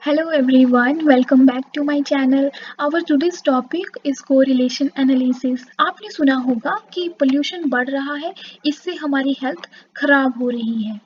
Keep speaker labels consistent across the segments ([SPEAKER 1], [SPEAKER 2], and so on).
[SPEAKER 1] Hello everyone, welcome back to my channel. Our today's topic is correlation analysis. आपने सुना होगा कि pollution बढ़ रहा है, इससे हमारी हेल्थ खराब हो रही है।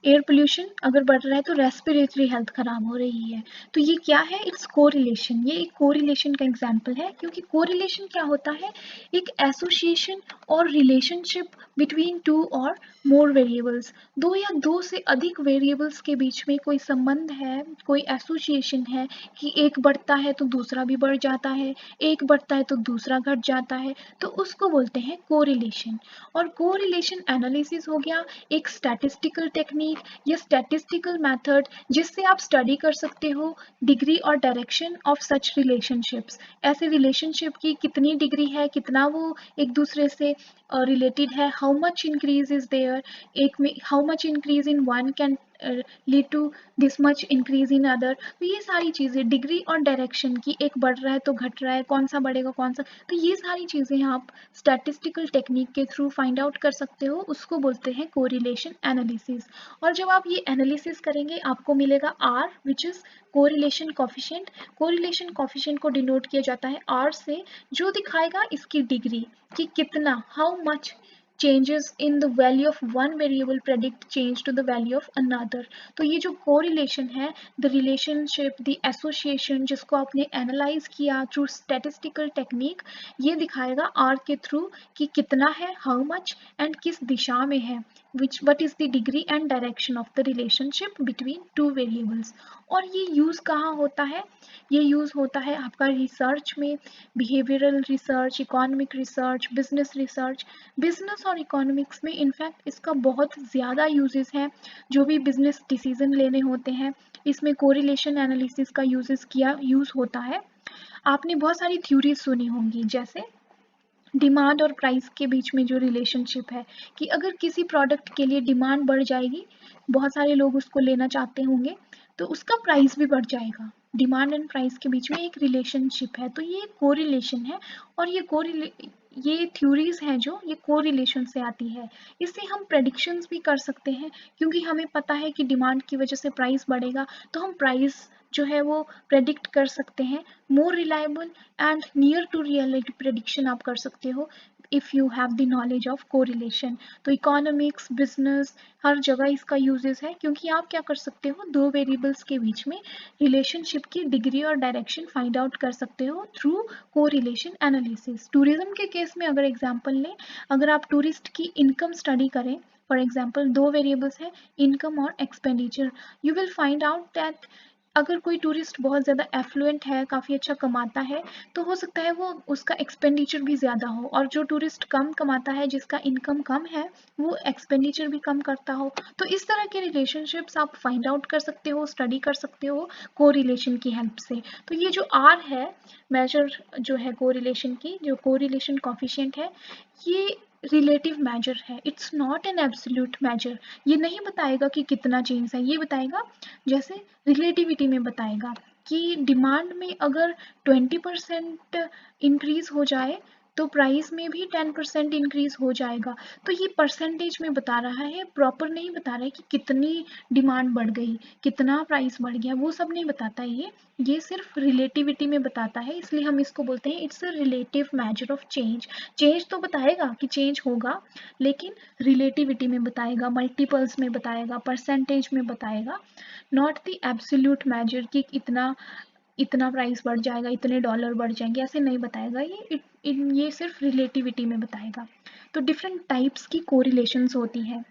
[SPEAKER 1] एयर पोल्यूशन अगर बढ़ रहा है तो रेस्पिरेटरी हेल्थ खराब हो रही है। तो ये क्या है? It's correlation. ये एक कोरिलेशन का एग्जांपल है, क्योंकि कोरिलेशन क्या होता है? एक एसोसिएशन और रिलेशनशिप बिटवीन टू और मोर वेरिएबल्स। दो या दो से अधिक वेरिएबल्स के बीच में कोई संबंध है, कोई एसोसिएशन है कि एक बढ़ता है तो दूसरा भी बढ़ जाता है, एक बढ़ता है तो दूसरा घट जाता है, तो उसको बोलते हैं कोरिलेशन। और कोरिलेशन एनालिसिस हो गया एक स्टैटिस्टिकल टेक्निक या स्टैटिस्टिकल मेथड, जिससे आप स्टडी कर सकते हो डिग्री और डायरेक्शन ऑफ सच रिलेशनशिप्स। ऐसे रिलेशनशिप की कितनी डिग्री है, कितना वो एक दूसरे से रिलेटेड है, how much increase is there, एक में how much increase in one can lead to this much increase in other. तो ये सारी चीज़ें डिग्री और डायरेक्शन की, एक बढ़ रहा है तो घट रहा है, कौन सा बढ़ेगा कौन सा, तो ये सारी चीज़ें आप स्टैटिस्टिकल टेक्निक के थ्रू फाइंड आउट कर सकते हो। उसको बोलते हैं कोरिलेशन एनालिसिस। और जब आप ये एनालिसिस करेंगे आपको मिलेगा r, which is correlation coefficient. Correlation coefficient को डिनोट किया जाता है आर से, जो दिखाएगा इसकी डिग्री कि कितना, how much changes in the value of one variable predict change to the value of another। तो ये जो कोरिलेशन है, द रिलेशनशिप, द एसोसिएशन, जिसको आपने एनालाइज किया थ्रू स्टैटिस्टिकल टेक्निक, ये दिखाएगा आर के थ्रू कि कितना है, हाउ मच, एंड किस दिशा में है, which what is the degree and direction of the relationship between two variables. और ये यूज कहाँ होता है? ये यूज होता है आपका रिसर्च में, behavioural research, economic research, business research. Business और इकोनॉमिक्स में इनफैक्ट इसका बहुत ज़्यादा यूजेस हैं। जो भी बिजनेस डिसीजन लेने होते हैं, इसमें कोरिलेशन एनालिसिस का यूज़ होता है। आपने बहुत सारी थ्योरीज सुनी होंगी, जैसे डिमांड और प्राइस के बीच में जो रिलेशनशिप है, कि अगर किसी प्रोडक्ट के लिए डिमांड बढ़ जाएगी, बहुत सारे लोग उसको लेना चाहते होंगे, तो उसका प्राइस भी बढ़ जाएगा। डिमांड एंड प्राइस के बीच में एक रिलेशनशिप है, तो ये कोरिलेशन है। और ये थ्योरीज हैं जो ये कोरिलेशन से आती है। इससे हम प्रेडिक्शंस भी कर सकते हैं, क्योंकि हमें पता है कि डिमांड की वजह से प्राइस बढ़ेगा, तो हम प्राइस जो है वो प्रेडिक्ट कर सकते हैं। More reliable and near to reality prediction आप कर सकते हो if you have the knowledge of correlation. तो इकोनॉमिक्स, बिजनेस, हर जगह इसका यूजेस है, क्योंकि आप क्या कर सकते हो, दो वेरिएबल्स के बीच में रिलेशनशिप की डिग्री और डायरेक्शन फाइंड आउट कर सकते हो थ्रू कोरिलेशन एनालिसिस। टूरिज्म के केस में अगर एग्जांपल लें, अगर आप टूरिस्ट की इनकम स्टडी करें, फॉर एग्जांपल दो वेरिएबल्स है, इनकम और expenditure, you will find out that अगर कोई टूरिस्ट बहुत ज़्यादा एफ्लुएंट है, काफ़ी अच्छा कमाता है, तो हो सकता है वो उसका एक्सपेंडिचर भी ज़्यादा हो, और जो टूरिस्ट कम कमाता है, जिसका इनकम कम है, वो एक्सपेंडिचर भी कम करता हो। तो इस तरह के रिलेशनशिप्स आप फाइंड आउट कर सकते हो, स्टडी कर सकते हो कोरिलेशन की हेल्प से। तो ये जो आर है, मेजर जो है कोरिलेशन की, जो कोरिलेशन कॉफिशिएंट है, ये रिलेटिव मेजर है, it's not an absolute major. ये नहीं बताएगा कि कितना चेंज है, ये बताएगा, जैसे रिलेटिविटी में बताएगा कि डिमांड में अगर 20% इंक्रीज हो जाए, तो प्राइस में भी 10% इंक्रीज हो जाएगा। तो ये परसेंटेज में बता रहा है, प्रॉपर नहीं बता रहा है कि कितनी डिमांड बढ़ गई, कितना प्राइस बढ़ गया, वो सब नहीं बताता है ये सिर्फ रिलेटिविटी में बताता है। इसलिए हम इसको बोलते हैं it's a relative measure of change. Change तो बताएगा कि चेंज होगा, लेकिन रिलेटिविटी में बताएगा, मल्टीपल्स में बताएगा, परसेंटेज में बताएगा, नॉट द एब्सोल्यूट मेजर कि इतना इतना प्राइस बढ़ जाएगा, इतने डॉलर बढ़ जाएंगे, ऐसे नहीं बताएगा। ये सिर्फ रिलेटिविटी में बताएगा। तो डिफरेंट टाइप्स की कोरिलेशंस होती हैं।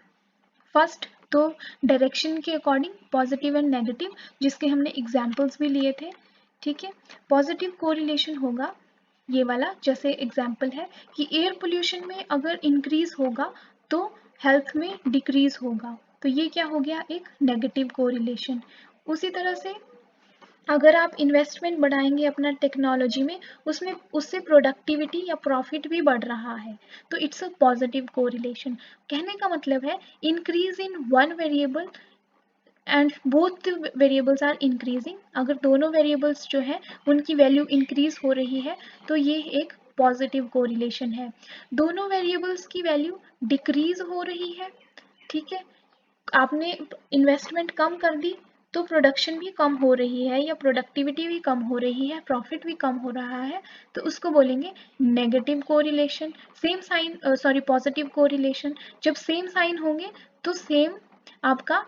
[SPEAKER 1] फर्स्ट तो डायरेक्शन के अकॉर्डिंग पॉजिटिव एंड नेगेटिव, जिसके हमने एग्जाम्पल्स भी लिए थे। ठीक है, पॉजिटिव कोरिलेशन होगा ये वाला, जैसे एग्जाम्पल है कि एयर पोल्यूशन में अगर इंक्रीज होगा तो हेल्थ में डिक्रीज होगा, तो ये क्या हो गया, एक नेगेटिव कोरिलेशन। उसी तरह से अगर आप इन्वेस्टमेंट बढ़ाएंगे अपना टेक्नोलॉजी में, उसमें उससे प्रोडक्टिविटी या प्रॉफिट भी बढ़ रहा है, तो इट्स अ पॉजिटिव कोरिलेशन। कहने का मतलब है increase in one variable and both variables are increasing, अगर दोनों वेरिएबल्स जो है उनकी वैल्यू इंक्रीज हो रही है, तो ये एक पॉजिटिव कोरिलेशन है। दोनों वेरिएबल्स की वैल्यू डिक्रीज हो रही है, ठीक है, आपने इन्वेस्टमेंट कम कर दी, तो प्रोडक्शन भी कम हो रही है या प्रोडक्टिविटी भी कम हो रही है, प्रॉफिट भी कम हो रहा है, तो उसको बोलेंगे negative correlation. Same sign positive correlation, जब सेम साइन होंगे तो सेम आपका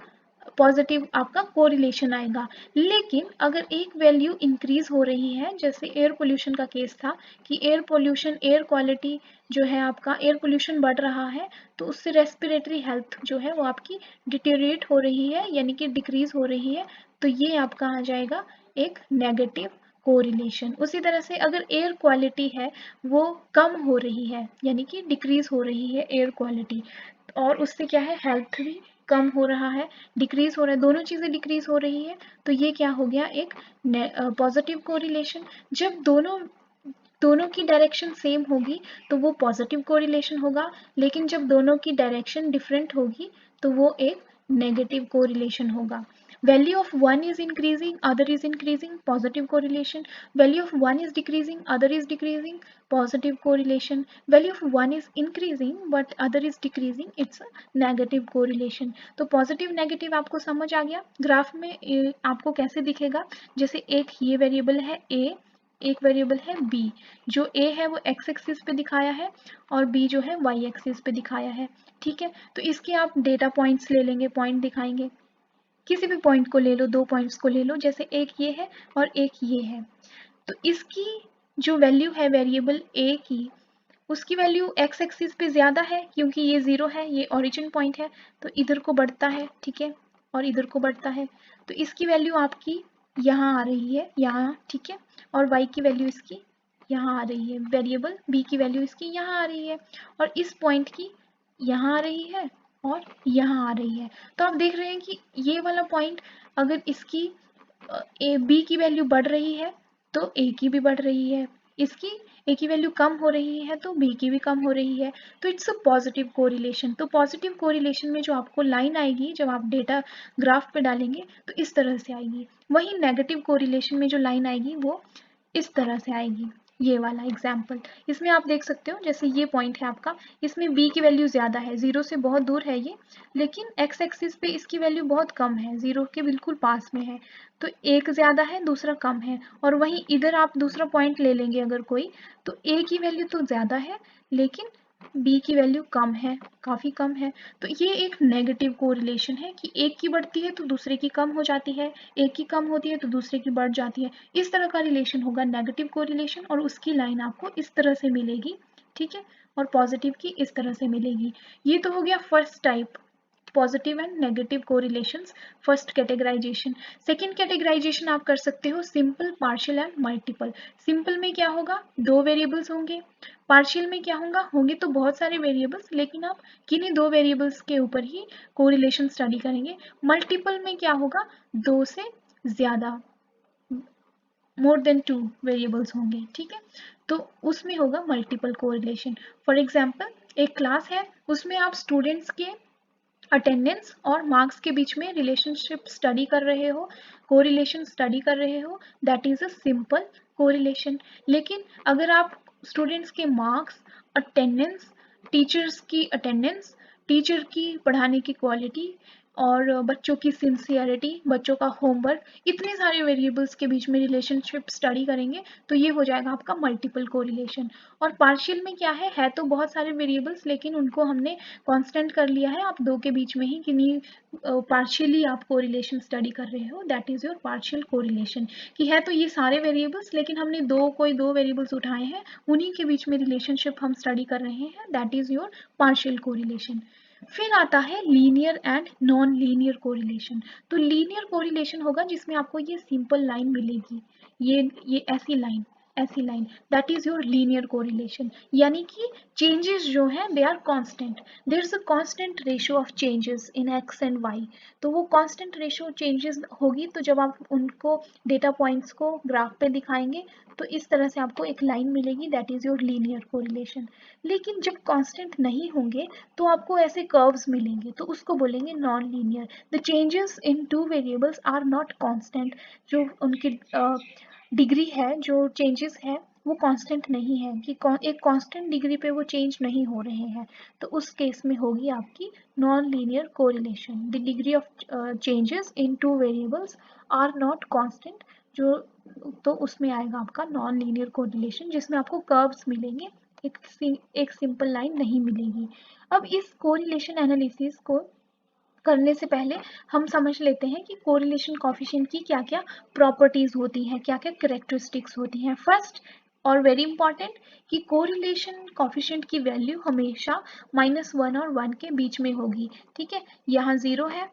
[SPEAKER 1] पॉजिटिव आपका कोरिलेशन आएगा। लेकिन अगर एक वैल्यू इंक्रीज हो रही है, जैसे एयर पोल्यूशन का केस था कि एयर पोल्यूशन, एयर क्वालिटी जो है आपका, एयर पोल्यूशन बढ़ रहा है तो उससे रेस्पिरेटरी हेल्थ जो है वो आपकी डिटेरिएट हो रही है, यानी कि डिक्रीज हो रही है, तो ये आपका आ जाएगा एक नेगेटिव कोरिलेशन। उसी तरह से अगर एयर क्वालिटी है वो कम हो रही है, यानी कि डिक्रीज हो रही है एयर क्वालिटी, और उससे क्या है हेल्थ भी कम हो रहा है, डिक्रीज हो रहा है, दोनों चीजें डिक्रीज हो रही है, तो ये क्या हो गया एक पॉजिटिव कोरिलेशन। जब दोनों दोनों की डायरेक्शन सेम होगी तो वो पॉजिटिव कोरिलेशन होगा, लेकिन जब दोनों की डायरेक्शन डिफरेंट होगी तो वो एक नेगेटिव कोरिलेशन होगा। Value of one is increasing, other is increasing, positive correlation. Value of one is decreasing, other is decreasing, positive correlation. Value of one is increasing but other is decreasing, it's a negative correlation. तो positive negative आपको समझ आ गया। Graph में आपको कैसे दिखेगा, जैसे एक ये वेरिएबल है a, एक वेरिएबल है b, जो a है वो x एक्सिस पे दिखाया है और b जो है y एक्सिस पे दिखाया है। ठीक है, तो इसके आप डेटा पॉइंट्स ले लेंगे, पॉइंट दिखाएंगे, किसी भी पॉइंट को ले लो, दो पॉइंट्स को ले लो, जैसे एक ये है और एक ये है, तो इसकी जो वैल्यू है वेरिएबल a की, उसकी वैल्यू x एक्सिस पे ज्यादा है क्योंकि ये 0 है, ये ओरिजिन पॉइंट है, तो इधर को बढ़ता है, ठीक है, और इधर को बढ़ता है, तो इसकी वैल्यू आपकी यहाँ आ रही है, यहाँ, ठीक है, और y की वैल्यू इसकी यहाँ आ रही है, वेरिएबल b की वैल्यू इसकी यहाँ आ रही है, और इस पॉइंट की यहाँ आ रही है और यहाँ आ रही है। तो आप देख रहे हैं कि ये वाला पॉइंट अगर इसकी ए बी की वैल्यू बढ़ रही है तो ए की भी बढ़ रही है, इसकी ए की वैल्यू कम हो रही है तो बी की भी कम हो रही है, तो इट्स अ पॉजिटिव कोरिलेशन। तो पॉजिटिव कोरिलेशन में जो आपको लाइन आएगी जब आप डेटा ग्राफ पे डालेंगे तो इस तरह से आएगी, वही नेगेटिव कोरिलेशन में जो लाइन आएगी वो इस तरह से आएगी। ये वाला एग्जाम्पल, इसमें आप देख सकते हो जैसे ये पॉइंट है आपका, इसमें b की वैल्यू ज्यादा है, 0 से बहुत दूर है ये, लेकिन x एक्सिस पे इसकी वैल्यू बहुत कम है, 0 के बिल्कुल पास में है, तो एक ज्यादा है दूसरा कम है, और वहीं इधर आप दूसरा पॉइंट ले लेंगे अगर कोई, तो a की वैल्यू तो ज्यादा है लेकिन b की वैल्यू कम है, काफी कम है, तो ये एक नेगेटिव कोरिलेशन है कि एक की बढ़ती है तो दूसरे की कम हो जाती है, एक की कम होती है तो दूसरे की बढ़ जाती है, इस तरह का रिलेशन होगा नेगेटिव कोरिलेशन, और उसकी लाइन आपको इस तरह से मिलेगी, ठीक है, और पॉजिटिव की इस तरह से मिलेगी। ये तो हो गया first type, positive and negative correlations, first categorization. Second categorization आप कर सकते हो simple, partial and multiple. Simple में क्या होगा, दो वेरिएबल्स होंगे, पार्शियल में क्या होगा, होंगे तो बहुत सारे वेरिएबल्स लेकिन आप किन्हीं दो वेरिएबल्स के ऊपर ही कोरिलेशन स्टडी करेंगे। मल्टीपल में क्या होगा, दो से ज्यादा, मोर देन टू वेरिएबल्स होंगे, ठीक है, तो उसमें होगा मल्टीपल कोरिलेशन। फॉर एग्जाम्पल एक क्लास है, उसमें आप स्टूडेंट्स के अटेंडेंस और मार्क्स के बीच में रिलेशनशिप स्टडी कर रहे हो, कोरिलेशन स्टडी कर रहे हो, that is a simple correlation. लेकिन अगर आप स्टूडेंट्स के मार्क्स, अटेंडेंस, टीचर्स की अटेंडेंस, टीचर की पढ़ाने की क्वालिटी और बच्चों की सिंसियरिटी, बच्चों का होमवर्क, इतने सारे वेरिएबल्स के बीच में रिलेशनशिप स्टडी करेंगे तो ये हो जाएगा आपका मल्टीपल कोरिलेशन। और पार्शियल में क्या है तो बहुत सारे वेरिएबल्स लेकिन उनको हमने कांस्टेंट कर लिया है, आप दो के बीच में ही किन्हीं पार्शियली आप कोरिलेशन स्टडी कर रहे हो, that is your partial correlation. कि है तो ये सारे वेरिएबल्स लेकिन हमने कोई दो वेरिएबल्स उठाए हैं, उन्हीं के बीच में रिलेशनशिप हम स्टडी कर रहे हैं, that is your partial correlation. फिर आता है linear and non linear correlation. तो लीनियर कोरिलेशन होगा जिसमें आपको ये सिंपल लाइन मिलेगी, ये ऐसी line that is your linear correlation, यानी कि चेंजेस जो हैं they are constant, there is a constant ratio of changes in x and y. तो वो कांस्टेंट रेशियो चेंजेस होगी, तो जब आप उनको डेटा पॉइंट्स को ग्राफ पे दिखाएंगे तो इस तरह से आपको एक लाइन मिलेगी, that is your linear correlation. लेकिन जब कांस्टेंट नहीं होंगे तो आपको ऐसे कर्व्स मिलेंगे, तो उसको बोलेंगे non linear. The changes in two variables are not constant, जो उनकी डिग्री है, जो चेंजेस है वो कांस्टेंट नहीं है, कि एक कांस्टेंट डिग्री पे वो चेंज नहीं हो रहे हैं, तो उस केस में होगी आपकी non linear correlation. The degree of changes in two variables are not constant, जो तो उसमें आएगा आपका नॉन लीनियर कोरिलेशन, जिसमें आपको कर्व्स मिलेंगे, एक सिंपल लाइन नहीं मिलेगी। अब इस कोरिलेशन एनालिसिस को करने से पहले हम समझ लेते हैं कि कोरिलेशन कोफिशिएंट की क्या क्या प्रॉपर्टीज होती हैं, क्या क्या करेक्टरिस्टिक्स होती हैं। फर्स्ट और वेरी इंपॉर्टेंट कि कोरिलेशन कोफिशिएंट की वैल्यू हमेशा -1 और 1 के बीच में होगी। ठीक है, यहाँ 0 है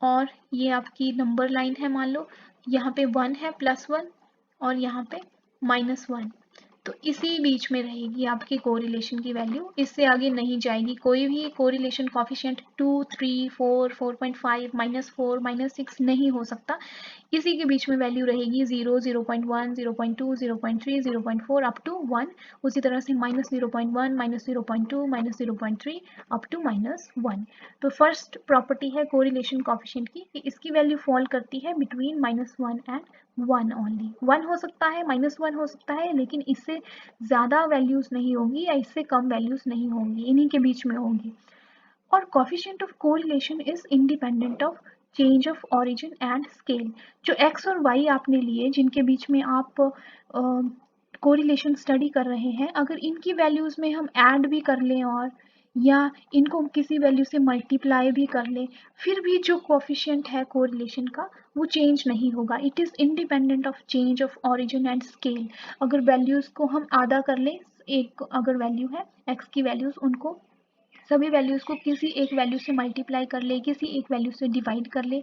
[SPEAKER 1] और ये आपकी नंबर लाइन है, मान लो यहाँ पे 1 है, +1, और यहाँ पे -1, तो इसी बीच में रहेगी आपकी कोरिलेशन की वैल्यू, इससे आगे नहीं जाएगी। कोई भी कोरिलेशन कोफिशिएंट 2, 3, 4, 4.5, -4, -6 नहीं हो सकता, इसी के बीच में वैल्यू रहेगी। 0, 0.1, 0.2, 0.3, 0.4 अप टू 1, उसी तरह से -0.1, -0.2, -0.3 अप टू -1। तो फर्स्ट प्रॉपर्टी है कोरिलेशन कोफिशिएंट की कि इसकी वैल्यू फॉल करती है बिटवीन -1 एंड 1 ओनली। 1 हो सकता है, -1 हो सकता है, लेकिन इससे ज़्यादा वैल्यूज़ नहीं होंगी या इससे कम वैल्यूज़ नहीं होंगी, इन्हीं के बीच में होंगी। और coefficient of correlation is independent of change of origin and scale. जो x और y आपने लिए, जिनके बीच में आप कोरिलेशन स्टडी कर रहे हैं, अगर इनकी वैल्यूज में हम ऐड भी कर लें और या इनको किसी वैल्यू से मल्टीप्लाई भी कर लें, फिर भी जो कोफिशिएंट है कोरिलेशन का वो चेंज नहीं होगा। It is independent of change of origin and scale. अगर वैल्यूज को हम आधा कर लें, एक अगर वैल्यू है x की वैल्यूज, उनको सभी वैल्यूज को किसी एक वैल्यू से मल्टीप्लाई कर ले, किसी एक वैल्यू से डिवाइड कर ले,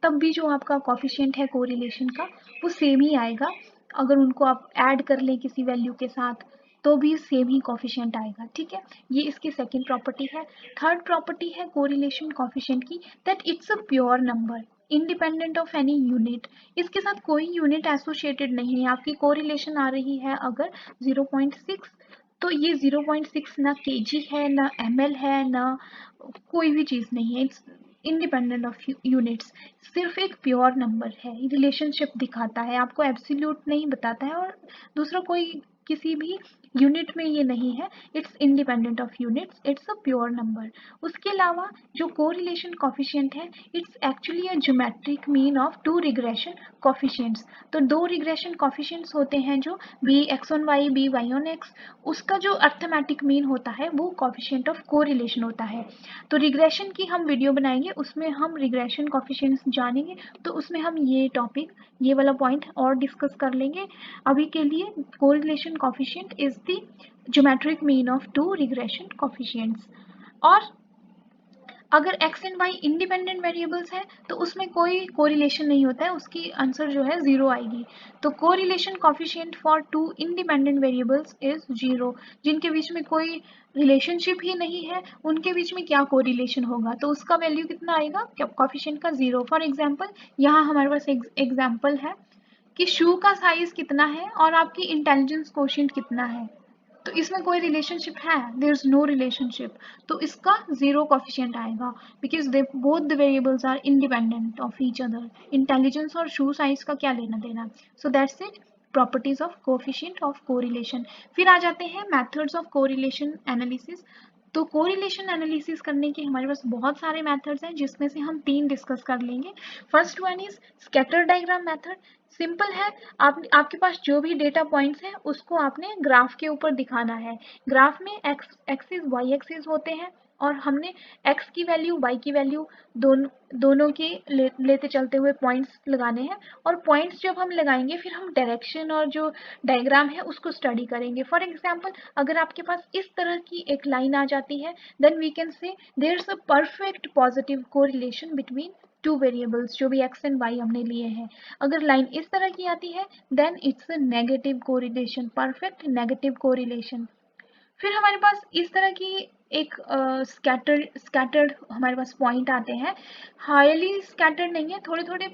[SPEAKER 1] तब भी जो आपका कोफिशिएंट है कोरिलेशन का वो सेम ही आएगा। अगर उनको आप ऐड कर लें किसी वैल्यू के साथ, तो भी सेम ही कोफिशिएंट आएगा। ठीक है, ये इसकी सेकेंड प्रॉपर्टी है। थर्ड प्रॉपर्टी है कोरिलेशन कोफिशिएंट की, that it's a pure number independent of any unit. इसके साथ कोई यूनिट एसोसिएटेड नहीं है। आपकी कोरिलेशन आ रही है अगर 0.6, तो ये 0.6 ना केजी है, ना ml है, ना कोई भी चीज़ नहीं है। इट्स इंडिपेंडेंट ऑफ यूनिट्स, सिर्फ एक प्योर नंबर है, रिलेशनशिप दिखाता है, आपको एब्सोल्यूट नहीं बताता है, और दूसरा कोई किसी भी यूनिट में ये नहीं है। It's independent of units, it's a pure number. उसके अलावा जो कोरिलेशन कोफिशिएंट है, it's actually a geometric mean of two regression coefficients. तो दो रिग्रेशन कोफिशिएंट्स होते हैं, जो b x on y, b y on x, उसका जो अर्थमेटिक मीन होता है वो कोफिशिएंट ऑफ कोरिलेशन होता है। तो रिग्रेशन की हम वीडियो बनाएंगे, उसमें हम रिग्रेशन कोफिशिएंट्स जानेंगे, तो उसमें हम ये टॉपिक, ये वाला पॉइंट और डिस्कस कर लेंगे। अभी के लिए correlation coefficient is the geometric mean of two regression coefficients. और अगर x and y independent variables हैं, तो उसमें कोई कोरिलेशन नहीं होता है, उसकी आंसर जो है 0 आएगी। तो correlation coefficient for two independent variables is 0। जिनके बीच में कोई रिलेशनशिप ही नहीं है, उनके बीच में क्या कोरिलेशन होगा, तो उसका वैल्यू कितना आएगा कोफिशिएंट का? 0। फॉर एग्जाम्पल, यहाँ हमारे पास एग्जाम्पल है कि शू का साइज कितना है और आपकी इंटेलिजेंस कोशिएंट कितना है, तो इसमें कोई रिलेशनशिप है? देयर इज नो रिलेशनशिप, तो इसका 0 कोफिशिएंट आएगा, because they both the variables are independent of each other. Intelligence और शू साइज का क्या लेना देना? So that's it, properties of coefficient of correlation. फिर आ जाते हैं मेथड्स ऑफ कोरिलेशन एनालिसिस। तो कोरिलेशन एनालिसिस करने के हमारे पास बहुत सारे मेथड्स हैं, जिसमें से हम 3 डिस्कस कर लेंगे। First one is scatter diagram method. Simple है, आपके पास जो भी डेटा पॉइंट्स हैं उसको आपने ग्राफ के ऊपर दिखाना है। ग्राफ में एक्स एक्सिस वाई एक्सिस होते हैं, और हमने x की वैल्यू y की वैल्यू दोनों की लेते चलते हुए पॉइंट्स लगाने हैं, और पॉइंट्स जब हम लगाएंगे फिर हम डायरेक्शन और जो डायग्राम है उसको स्टडी करेंगे। फॉर एग्जांपल, अगर आपके पास इस तरह की एक लाइन आ जाती है, then we can say there is a perfect positive correlation between two variables, जो भी x एंड y हमने लिए हैं। अगर लाइन इस तरह की आती है, then it's a negative correlation, perfect negative correlation. फिर हमारे पास इस तरह की एक स्कैटर्ड हमारे पास पॉइंट आते हैं। हाईली स्कैटर्ड नहीं है, थोड़े थोड़े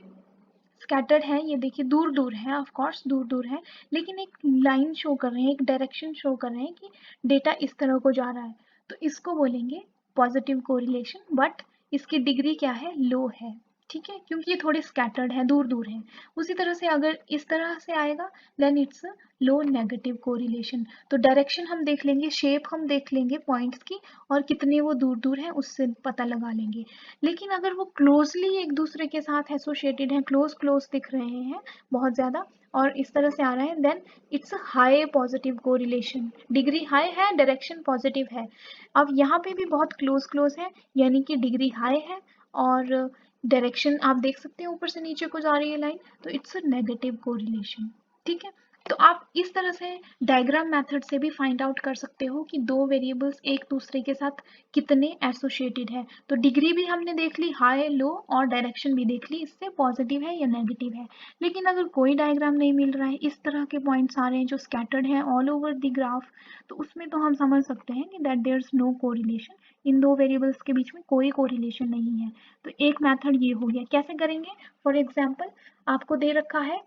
[SPEAKER 1] स्कैटर्ड है, ये देखिए दूर दूर है, ऑफ कोर्स दूर दूर है, लेकिन एक लाइन शो कर रहे हैं, एक डायरेक्शन शो कर रहे हैं कि डेटा इस तरह को जा रहा है, तो इसको बोलेंगे पॉजिटिव कोरिलेशन, बट इसकी डिग्री क्या है? लो है। ठीक है, क्योंकि ये थोड़े स्कैटर्ड है, दूर दूर है। उसी तरह से अगर इस तरह से आएगा then it's low negative correlation. तो डायरेक्शन हम देख लेंगे, शेप हम देख लेंगे पॉइंट्स की, और कितने वो दूर दूर है उससे पता लगा लेंगे। लेकिन अगर वो क्लोजली एक दूसरे के साथ एसोसिएटेड है, क्लोज क्लोज दिख रहे हैं बहुत ज्यादा, और इस तरह से आ रहा है, then it's high positive correlation. Degree high है, डायरेक्शन पॉजिटिव है। अब यहाँ पे भी बहुत क्लोज क्लोज है, यानी कि डिग्री हाई है, और डायरेक्शन आप देख सकते हैं ऊपर से नीचे को जा रही है लाइन, तो इट्स अ नेगेटिव कोरिलेशन। ठीक है, तो आप इस तरह से डायग्राम मेथड से भी फाइंड आउट कर सकते हो कि दो वेरिएबल्स एक दूसरे के साथ कितने एसोसिएटेड है। तो डिग्री भी हमने देख ली, हाई लो, और डायरेक्शन भी देख ली, इससे पॉजिटिव है या नेगेटिव है। लेकिन अगर कोई डायग्राम नहीं मिल रहा है, इस तरह के पॉइंट्स आ रहे हैं जो स्कैटर्ड है ऑल ओवर द ग्राफ, तो उसमें तो हम समझ सकते हैं कि that there is no correlation, इन दो वेरिएबल्स के बीच में कोई कोरिलेशन नहीं है। तो एक मेथड ये हो गया। कैसे करेंगे? फॉर एग्जाम्पल आपको दे रखा है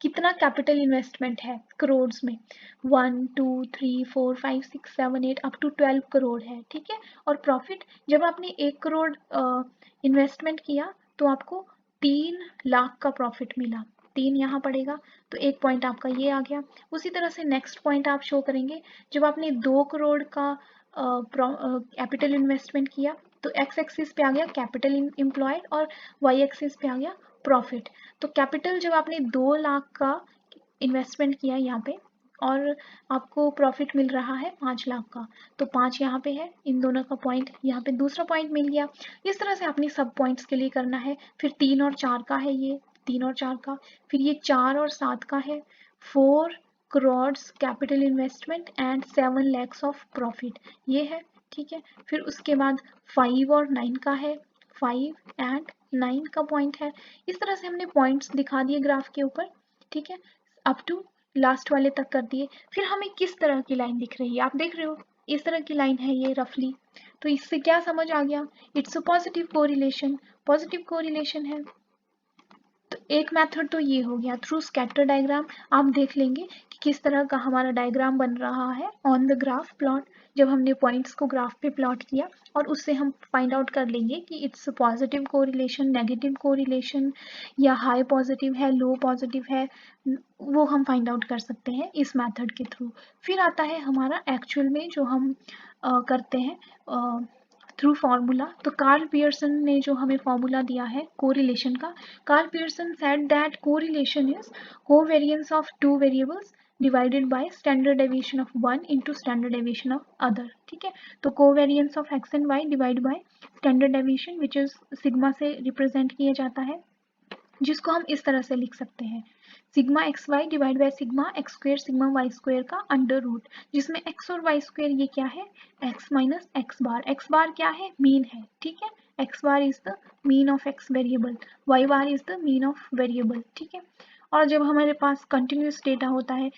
[SPEAKER 1] कितना कैपिटल इन्वेस्टमेंट है करोड्स में, 1 2 3 4 5 6 7 8 अप टू 12 करोड़ है। ठीक है, और प्रॉफिट जब आपने 1 करोड़ इन्वेस्टमेंट किया तो आपको 3 लाख का प्रॉफिट मिला। 3 यहाँ पड़ेगा, तो एक पॉइंट आपका ये आ गया। उसी तरह से नेक्स्ट पॉइंट आप शो करेंगे, जब आपने 2 करोड़ का कैपिटल इन्वेस्टमेंट किया तो एक्स एक्सिस पे आ गया कैपिटल एम्प्लॉयड, और वाई एक्सिस पे आ गया प्रॉफिट। तो कैपिटल जब आपने 2 लाख का इन्वेस्टमेंट किया यहाँ पे, और आपको प्रॉफिट मिल रहा है 5 लाख का, तो 5 यहाँ पे है, इन दोनों का पॉइंट यहाँ पे दूसरा पॉइंट मिल गया। इस तरह से अपनी सब पॉइंट्स के लिए करना है। फिर 3 और 4 का है, ये 3 और 4 का, फिर ये 4 और 7 का है, 4 crore capital investment and 7 lakhs of profit, ये है। ठीक है, फिर उसके बाद 5 और 9 का है, 5 एंड 9 का पॉइंट है। इस तरह से हमने पॉइंट्स दिखा दिए ग्राफ के ऊपर। ठीक है, अप टू लास्ट वाले तक कर दिए। फिर हमें किस तरह की लाइन दिख रही है, आप देख रहे हो इस तरह की लाइन है ये रफली। तो इससे क्या समझ आ गया? It's a positive correlation, positive correlation है। तो एक मेथड तो ये हो गया, थ्रू स्कैटर डायग्राम आप देख लेंगे कि किस तरह का हमारा डायग्राम बन रहा है ऑन द ग्राफ प्लॉट, जब हमने पॉइंट्स को ग्राफ पे प्लॉट किया, और उससे हम फाइंड आउट कर लेंगे कि it's positive correlation, negative correlation, या हाई पॉजिटिव है, लो पॉजिटिव है, वो हम फाइंड आउट कर सकते हैं इस मेथड के थ्रू। फिर आता है हमारा एक्चुअल में जो हम करते हैं थ्रू फार्मूला। तो कार्ल पियर्सन ने जो हमें फार्मूला दिया है कोरिलेशन का, Karl Pearson said that correlation is covariance of two variables divided by standard deviation of one into standard deviation of other. ठीक है, तो covariance of x and y divide by standard deviation which is sigma से represent किया जाता है, जिसको हम इस तरह से लिख सकते हैं, sigma x y divide by sigma x square sigma y square का अंडर रूट, जिसमें एक्स और वाई स्क्वेयर ये क्या है, एक्स माइनस एक्स बार क्या है, मीन है। ठीक है, x bar is the mean of x variable, y bar is the mean of variable. ठीक है, और जब हमारे पास कंटिन्यूस डेटा होता है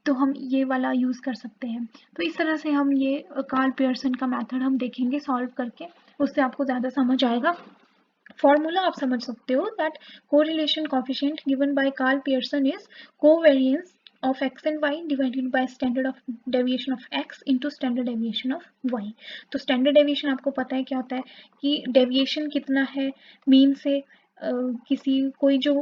[SPEAKER 1] तो हम ये वाला यूज कर सकते हैं। तो इस तरह से हम ये कार्ल पियर्सन का मेथड हम देखेंगे सॉल्व करके, उससे आपको ज्यादा समझ आएगा। फॉर्मूला आप समझ सकते हो that correlation coefficient given by Karl Pearson is covariance of x and y divided by standard of deviation of x into standard deviation of y। तो standard deviation आपको पता है क्या होता है कि deviation कितना है मीन से, किसी कोई जो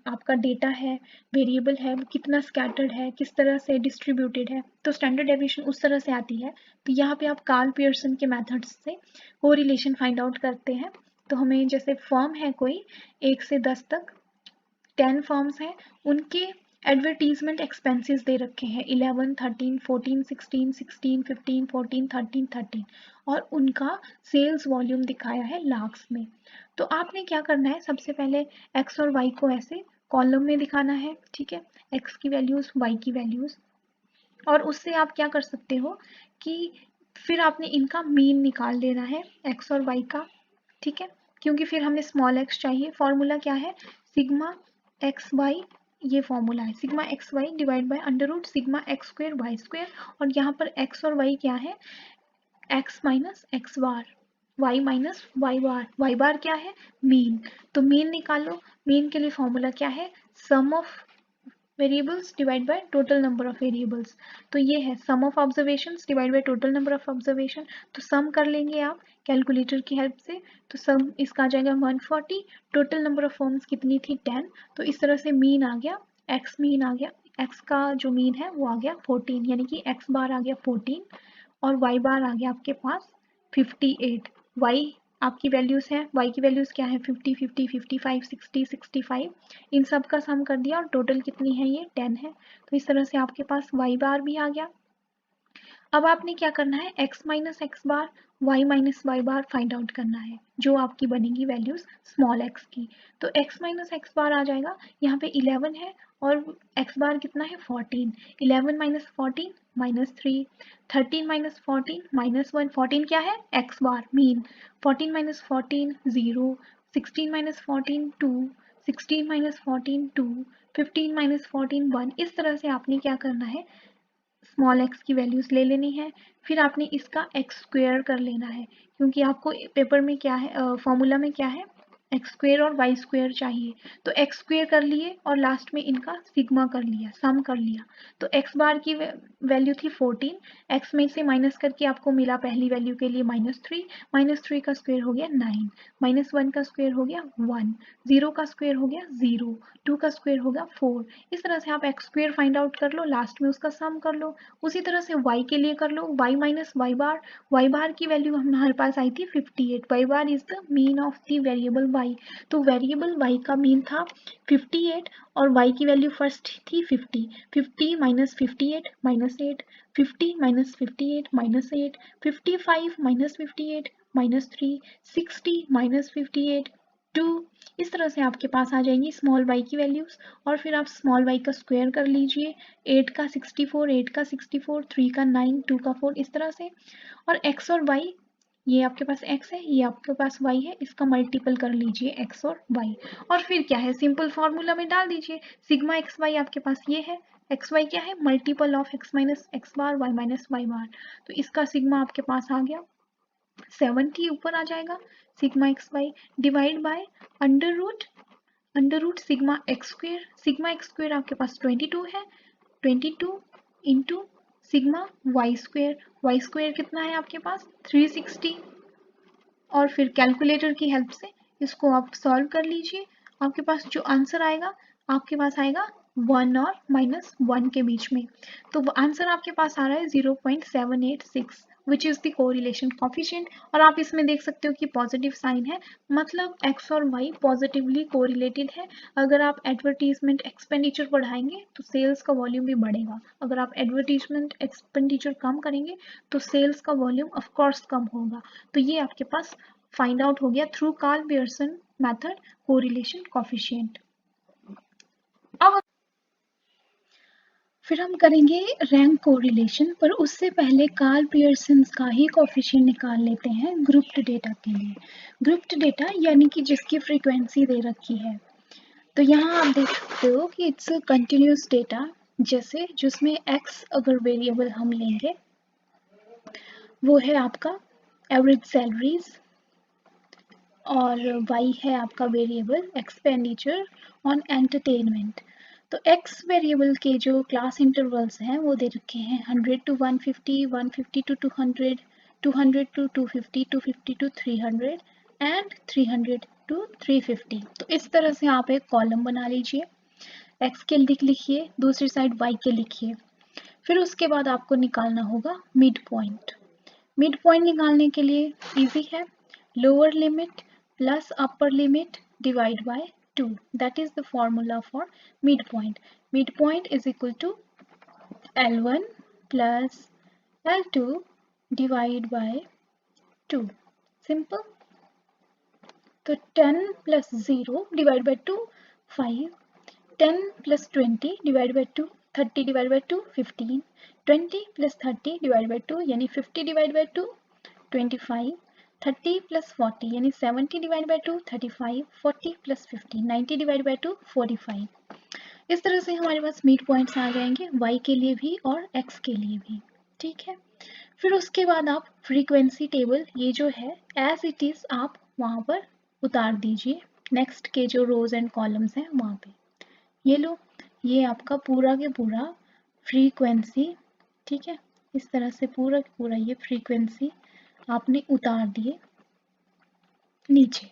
[SPEAKER 1] आपका डेटा है वेरिएबल है वो कितना स्कैटर्ड है, किस तरह से डिस्ट्रीब्यूटेड है, तो स्टैंडर्ड डेविएशन उस तरह से आती है। तो यहाँ पे आप कार्ल पियर्सन के मेथड्स से कोरिलेशन फाइंड आउट करते हैं। तो हमें जैसे फर्म है कोई 1 से 10 तक 10 फर्म्स हैं, उनके एडवर्टीजमेंट एक्सपेंसेस दे रखे हैं 11 13 14 16 16 15 14 13 13, और उनका सेल्स वॉल्यूम दिखाया है लाख्स में। तो आपने क्या करना है, सबसे पहले एक्स और वाई को ऐसे कॉलम में दिखाना है। ठीक है, एक्स की वैल्यूज वाई की वैल्यूज, और उससे आप क्या कर सकते हो कि फिर आपने इनका मीन निकाल लेना है एक्स और वाई का। ठीक है, क्योंकि फिर हमें स्मॉल एक्स चाहिए। फॉर्मूला क्या है, सिग्मा एक्स वाई, ये फॉर्मूला है sigma x y divide by under root sigma x square y square, और यहाँ पर एक्स और वाई क्या है, x minus x bar, Y minus Y bar क्या है, मीन। तो मीन निकालो, मीन के लिए फॉर्मूला क्या है, sum of variables divide by total number of variables. तो ये है sum of observations divide by total number of observation. तो सम कर लेंगे आप कैलकुलेटर की हेल्प से। तो सम इसका आ जाएगा 140। टोटल नंबर ऑफ फॉर्म्स कितनी थी 10। तो इस तरह से मीन आ गया, एक्स मीन आ गया, एक्स का जो मीन है वो आ गया 14, यानी कि एक्स बार आ गया 14 और वाई बार आ गया आपके पास 58। वाई आपकी वैल्यूज हैं, वाई की वैल्यूज क्या है 50, 50, 55, 60, 65। इन सब का सम कर दिया और टोटल कितनी है ये 10 है। तो इस तरह से आपके पास वाई बार भी आ गया। अब आपने क्या करना है, x माइनस एक्स बार, y माइनस वाई बार फाइंड आउट करना है, जो आपकी बनेगी वैल्यूज स्मॉल x की। तो x माइनस एक्स बार आ जाएगा, यहाँ पे 11 है और x बार कितना है 14। 11 माइनस 14 माइनस 3, 13 माइनस 14 माइनस 1। 14 क्या है x bar mean, 14 minus 14 0, 16 minus 14 2, 16 minus 14 2, 15 minus 14 1। इस तरह से आपने क्या करना है, स्मॉल एक्स की वैल्यूज ले लेनी है। फिर आपने इसका एक्स स्क्वेयर कर लेना है, क्योंकि आपको पेपर में क्या है, फॉर्मूला में क्या है, एक्स स्क्वेयर और वाई स्क्वेयर चाहिए। तो एक्स स्क्वेयर कर लिए और लास्ट में इनका सिग्मा कर लिया, सम कर लिया। तो एक्स बार की वैल्यू थी 14, एक्स में से माइनस करके आपको मिला पहली वैल्यू के लिए -3, -3 का स्क्वेयर हो गया 9, -1 का स्क्वेयर हो गया 1, 0 का स्क्वेयर हो गया 0, 2 का स्क्वेयर हो गया 4। इस तरह से आप एक्स स्क्वेयर फाइंड आउट कर लो, लास्ट में उसका सम कर लो। उसी तरह से y के लिए कर लो, y माइनस वाई बार की वैल्यू हमारे पास आई थी 58। Y bar is the mean of the variable y। तो वेरिएबल y का मीन था 58 और y की वैल्यू फर्स्ट थी 50। 50 minus 58 minus 8, 50 minus 58 minus 8, 55 minus 58 minus 3, 60 minus 58 2। इस तरह से आपके पास आ जाएंगी स्मॉल y की वैल्यूज और फिर आप स्मॉल y का स्क्वायर कर लीजिए। 8 का 64, 8 का 64, 3 का 9, 2 का 4, इस तरह से। और x और y, ये आपके पास x है, ये आपके पास y है, इसका मल्टीपल कर लीजिए x और y। और फिर क्या है, सिंपल फॉर्मूला में डाल दीजिए, सिग्मा एक्स वाई आपके पास ये है, एक्स वाई क्या है, multiple of X minus x bar Y minus Y bar. तो इसका सिग्मा आपके पास आ गया 70 ऊपर आ जाएगा, sigma x y divide by under root sigma x square आपके पास 22 है, 22 इंटू सिग्मा वाई स्क्वेयर कितना है आपके पास 360। और फिर कैलकुलेटर की हेल्प से इसको आप सॉल्व कर लीजिए। आपके पास जो आंसर आएगा, आपके पास आएगा 1 और -1 के बीच में। तो आंसर आपके पास आ रहा है 0.786 which is the correlation coefficient. और आप इसमें देख सकते हो कि पॉजिटिव साइन है, मतलब x और y पॉजिटिवली कोरिलेटेड है। अगर आप एडवर्टीजमेंट एक्सपेंडिचर बढ़ाएंगे तो सेल्स का वॉल्यूम भी बढ़ेगा, अगर आप एडवर्टीजमेंट एक्सपेंडिचर कम करेंगे तो सेल्स का वॉल्यूम ऑफ कोर्स कम होगा। तो ये आपके पास फाइंड आउट हो गया through Karl Pearson method correlation coefficient. अब फिर हम करेंगे रैंक कोरिलेशन, पर उससे पहले कार्ल पियर्सन का ही कोफिशिएंट निकाल लेते हैं ग्रुप्ड डेटा के लिए। ग्रुप्ड डेटा यानी कि जिसकी फ्रीक्वेंसी दे रखी है। तो यहाँ आप देख सकते हो कि इट्स कंटिन्यूस डेटा, जैसे जिसमें x अगर वेरिएबल हम लेंगे वो है आपका एवरेज सैलरीज और y है आपका वेरिएबल एक्सपेंडिचर ऑन एंटरटेनमेंट। तो x वेरिएबल के जो क्लास इंटरवल्स हैं वो दे रखे हैं 100 to 150, 150 to 200, 200 to 250, 250 to 300 and 300 to 350। तो इस तरह से आप एक कॉलम बना लीजिए, x के लिखिए, दूसरी साइड y के लिखिए। फिर उसके बाद आपको निकालना होगा मिड पॉइंट। मिड पॉइंट निकालने के लिए इजी है, lower limit plus upper limit divide by 2, that is the formula for midpoint. Midpoint is equal to L1 plus L2 divide by 2, simple। तो 10 plus 0 divide by 2 5, 10 plus 20 divide by 2 30 divide by 2 15, 20 plus 30 divide by 2 यानी 50 divide by 2 25, 30 plus 40 यानी 70 divide by 2 35, 40 plus 50 90 divide by 2 45। इस तरह से हमारे पास mid points आ जाएंगे y के लिए भी और x के लिए भी, ठीक है। फिर उसके बाद आप फ्रीक्वेंसी टेबल ये जो है एज इट इज आप वहाँ पर उतार दीजिए नेक्स्ट के जो रोज एंड कॉलम्स हैं वहाँ पे। ये लो, ये आपका पूरा के पूरा फ्रीक्वेंसी, ठीक है, इस तरह से पूरा के पूरा ये फ्रीक्वेंसी आपने उतार दिए नीचे।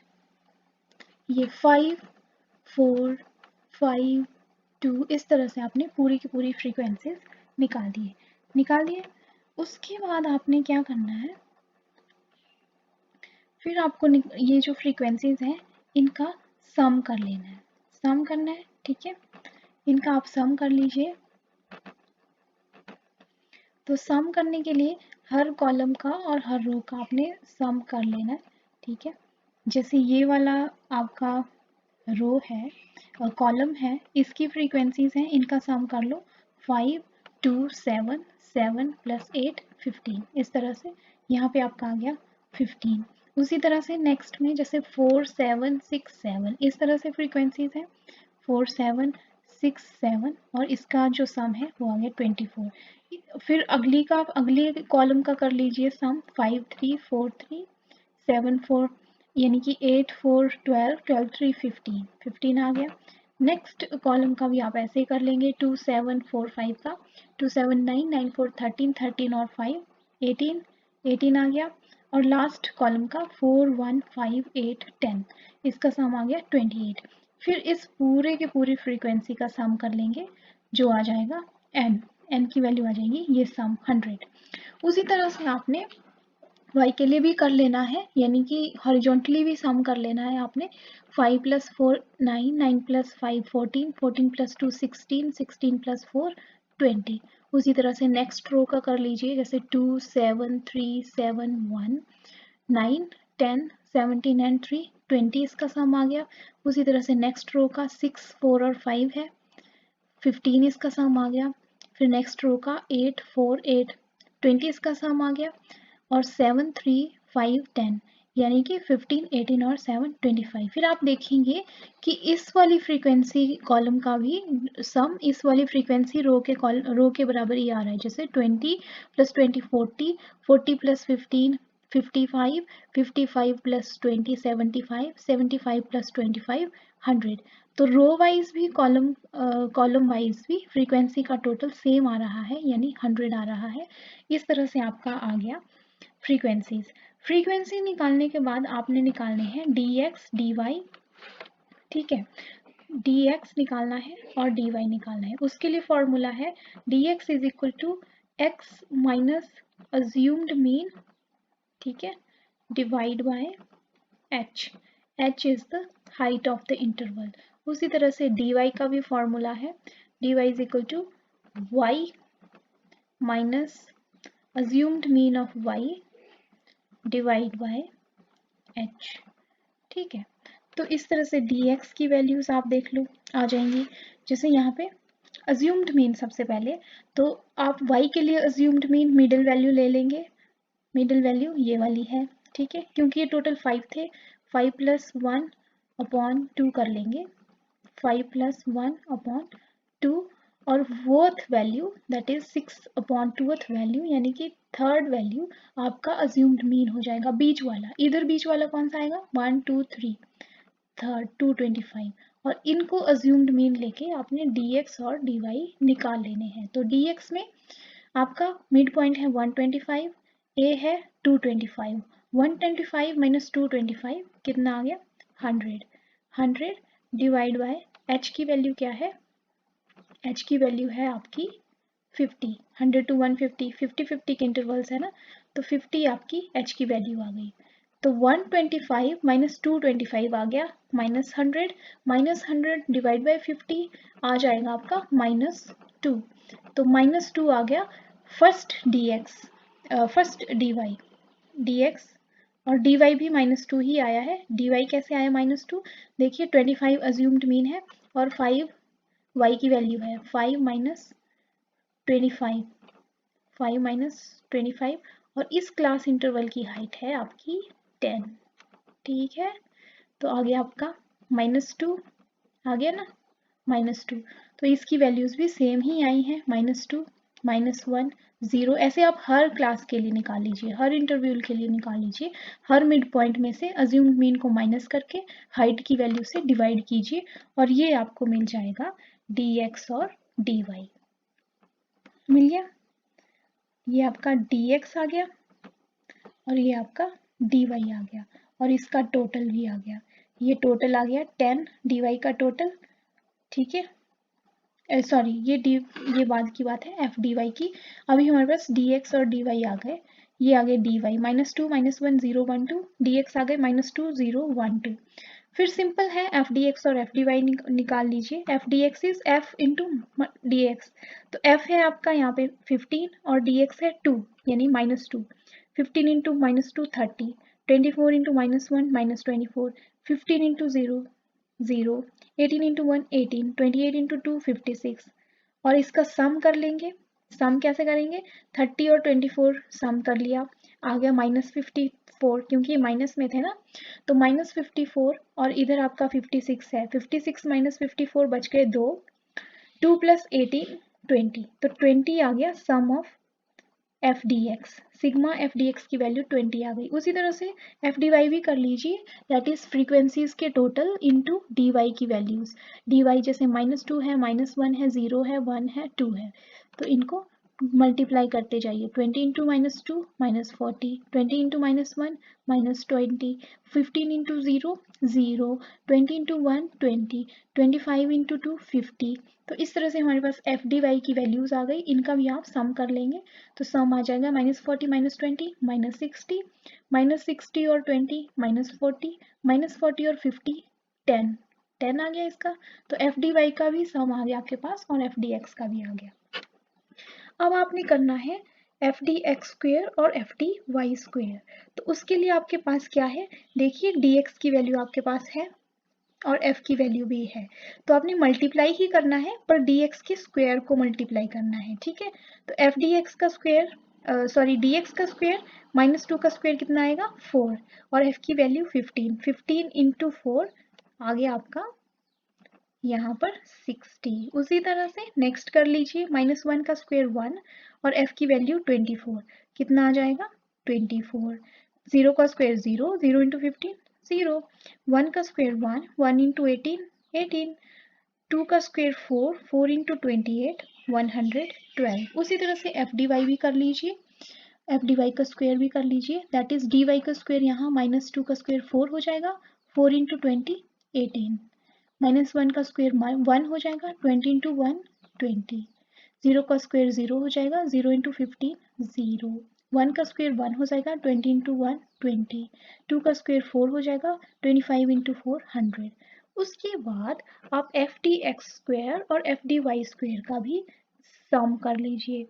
[SPEAKER 1] ये 5 4 5 2 इस तरह से आपने पूरी की पूरी फ्रीक्वेंसीज निकाल दिए। उसके बाद आपने क्या करना है, फिर आपको ये जो फ्रीक्वेंसीज हैं इनका सम कर लेना है, सम करना है, ठीक है। इनका आप सम कर लीजिए। तो सम करने के लिए हर कॉलम का और हर रो का आपने सम कर लेना है, ठीक है। जैसे ये वाला आपका रो है और कॉलम है, इसकी फ्रीक्वेंसीज हैं, इनका सम कर लो। 5 2 7 7 प्लस 8 15, इस तरह से यहाँ पे आपका आ गया 15। उसी तरह से नेक्स्ट में जैसे 4 7 6 7 इस तरह से फ्रीक्वेंसीज हैं, 4 7 6 7 और इसका जो सम है वो आ गया 24। फिर अगली कॉलम का कर लीजिए सम, 5 3 4 3 7 4 यानी कि 8 4 12 12 3 15 15 आ गया। नेक्स्ट कॉलम का भी आप ऐसे ही कर लेंगे, 2 7 4 5 का 2 7 9 9 4 13 13 और 5 18 18 आ गया। और लास्ट कॉलम का 4 1 5 8 10 इसका सम आ गया 28। फिर इस पूरे के पूरी फ्रीक्वेंसी का सम कर लेंगे जो आ जाएगा n की वैल्यू आ जाएगी ये सम 100। उसी तरह से आपने y के लिए भी कर लेना है, यानी कि हॉरिजॉन्टली भी सम कर लेना है आपने। 5 प्लस 4 9 9 प्लस 5 14 14 प्लस 2 16 16 प्लस 4 20। उसी तरह से नेक्स्ट रो का कर लीजिए, जैसे 2 7 3 7 1 9 10 17 एंड 3 20 इसका सम आ गया। उसी तरह से नेक्स्ट रो का 6 4 और 5 है, 15 इसका सम आ गया। फिर नेक्स्ट रो का 8 4 8 20 इसका सम आ गया। और 7 3 5 10 यानी कि 15 18 और 7 25। फिर आप देखेंगे कि इस वाली फ्रीक्वेंसी कॉलम का भी सम इस वाली फ्रीक्वेंसी रो के बराबर ही आ रहा है, जैसे 20 प्लस 20 40 40 प्लस 15 55 55 प्लस 20 75 75 प्लस 25 100। तो रो वाइज भी कॉलम वाइज भी फ्रीक्वेंसी का टोटल सेम आ रहा है, यानी 100 आ रहा है। इस तरह से आपका आ गया फ्रीक्वेंसी निकालने के बाद आपने निकालने हैं dx dy, ठीक है। dx निकालना है और dy निकालना है। उसके लिए फॉर्मूला है dx is equal to x minus assumed mean, ठीक है, divide by h। h is the height of the interval. उसी तरह से dy का भी फॉर्मूला है, dy is equal to y minus assumed mean of y divide by h, ठीक है। तो इस तरह से dx की वैल्यूज आप देख लो आ जाएंगी। जैसे यहाँ पे अज्यूम्ड मीन सबसे पहले, तो आप y के लिए अज्यूम्ड मीन मिडिल वैल्यू ले लेंगे, मिडिल वैल्यू ये वाली है, ठीक है, क्योंकि ये टोटल 5 थे। 5 प्लस 1 अपॉन 2 कर लेंगे, 5 प्लस 1 अपॉन 2 और fourth value that is 6 upon tooth value, यानी कि थर्ड वैल्यू आपका अज्यूम्ड मीन हो जाएगा, बीच वाला। इधर बीच वाला कौन सा आएगा, 1 2 3, थर्ड 225। और इनको अज्यूम्ड मीन लेके आपने dx और dy निकाल लेने हैं। तो dx में आपका मिड पॉइंट है 125, a है 225, 125 माइनस 225 कितना आ गया 100। 100 डिवाइड बाय h की वैल्यू क्या है, h की वैल्यू है आपकी 50। 100 to 150 50 50 के इंटरवल्स है ना, तो 50 आपकी h की वैल्यू आ गई। तो 125 माइनस 225 आ गया माइनस 100 डिवाइड बाई 50 आ जाएगा आपका -2। तो -2 आ गया फर्स्ट dy dx, और dy भी -2 ही आया है। dy कैसे आया -2, देखिए 25 अज्यूम्ड मीन है और 5 y की वैल्यू है, 5 माइनस 25 5 माइनस 25 और इस क्लास इंटरवल की हाइट है आपकी 10, ठीक है। तो आ गया आपका -2 आ गया ना, -2। तो इसकी वैल्यूज भी सेम ही आई हैं, -2 -1 0। ऐसे आप हर क्लास के लिए निकाल लीजिए, हर इंटरवल के लिए निकाल लीजिए। हर मिड पॉइंट में से अज्यूम्ड मीन को माइनस करके हाइट की वैल्यू से डिवाइड कीजिए और ये आपको मिल जाएगा dx और dy। मिल गया, ये आपका dx आ गया और ये आपका dy आ गया और इसका टोटल भी आ गया। ये टोटल आ गया 10 dy का टोटल, ठीक है। सॉरी, ये बाद की बात है एफ डी वाई की। अभी हमारे पास डी एक्स और डी वाई आ गए। ये आ गए डी वाई -2 -1 0 1 2, डी एक्स आ गए -2 0 1 2। फिर सिंपल है, एफ डी एक्स और एफ डी वाई निकाल लीजिए। F D x is F into D x, तो एफ है आपका यहाँ पे 15 और डी एक्स है 2 यानी -2। 15 into -2 30, 24 into -1 -24, 15 into 0 0, 18 into 1 18, 28 into 2 56। और इसका सम कर लेंगे। सम कैसे करेंगे, 30 और 24 सम कर लिया, आ गया -54, क्योंकि ये माइनस में थे ना, तो -54 और इधर आपका 56 है। 56 -54 बच गए 2, 2 + 18 20, तो 20 आ गया sum of F D X. Sigma F D X की वैल्यू 20 आ गई। उसी तरह से एफ डी वाई भी कर लीजिए, दैट इज फ्रीक्वेंसीज के टोटल इंटू डी वाई की वैल्यूज। डी वाई जैसे -2 है, -1 है, 0 है, 1 है, 2 है, तो इनको मल्टीप्लाई करते जाइए। 20 into -2 -40, 20 into -1 -20, 15 into 0 0, 20 into 1 20, 25 into 2 50। तो इस तरह से हमारे पास एफ डी वाई की वैल्यूज आ गई। इनका भी आप सम कर लेंगे, तो सम आ जाएगा -40 -20 -60, -60 और 20 -40, -40 और 50 10, 10 आ गया इसका। तो एफ डी वाई का भी सम आ गया आपके पास और एफ डी एक्स का भी आ गया। अब आपने करना है एफ डी एक्स स्क्वेयर और एफ डी वाई स्क्वेयर। तो उसके लिए आपके पास क्या है, देखिए डी एक्स की वैल्यू आपके पास है और f की वैल्यू भी है, तो आपने मल्टीप्लाई ही करना है, पर dx के स्क्वायर को मल्टीप्लाई करना है, ठीक है। तो एफ डी एक्स का स्क्वायर, सॉरी डी एक्स का स्क्वायर -2 का स्क्वायर कितना आएगा 4, और f की वैल्यू 15, 15 इंटू 4 आ गया आपका यहाँ पर 60। उसी तरह से नेक्स्ट कर लीजिए, -1 का स्क्वायर 1 और f की वैल्यू 24, कितना आ जाएगा 24। 0 का स्क्वायर 0, 0 इंटू 15 0, 1 का स्क्वायर 1, 1 इंटू 18 18, 2 का स्क्वायर 4, 4 इंटू 28 112। उसी तरह से एफ डी वाई भी कर लीजिए, एफ डी वाई का स्क्वायर भी कर लीजिए, दैट इज डी वाई का स्क्वायर यहाँ -2 का स्क्वायर 4 हो जाएगा, 4 इंटू 20 18, -1 का स्क्वायर 1 हो जाएगा, 20 इंटू 1 20, 0 का स्क्वायर 0 हो जाएगा, 0 इंटू 15 0, 1 का स्क्वायर 1 हो जाएगा, 20 इंटू 1 20, 2 का स्क्वायर 4 हो जाएगा, 25 इंटू 4 100। उसके बाद आप एफ डी एक्स स्क्वायर और एफ डी वाई स्क्वायर का भी सम कर लीजिए।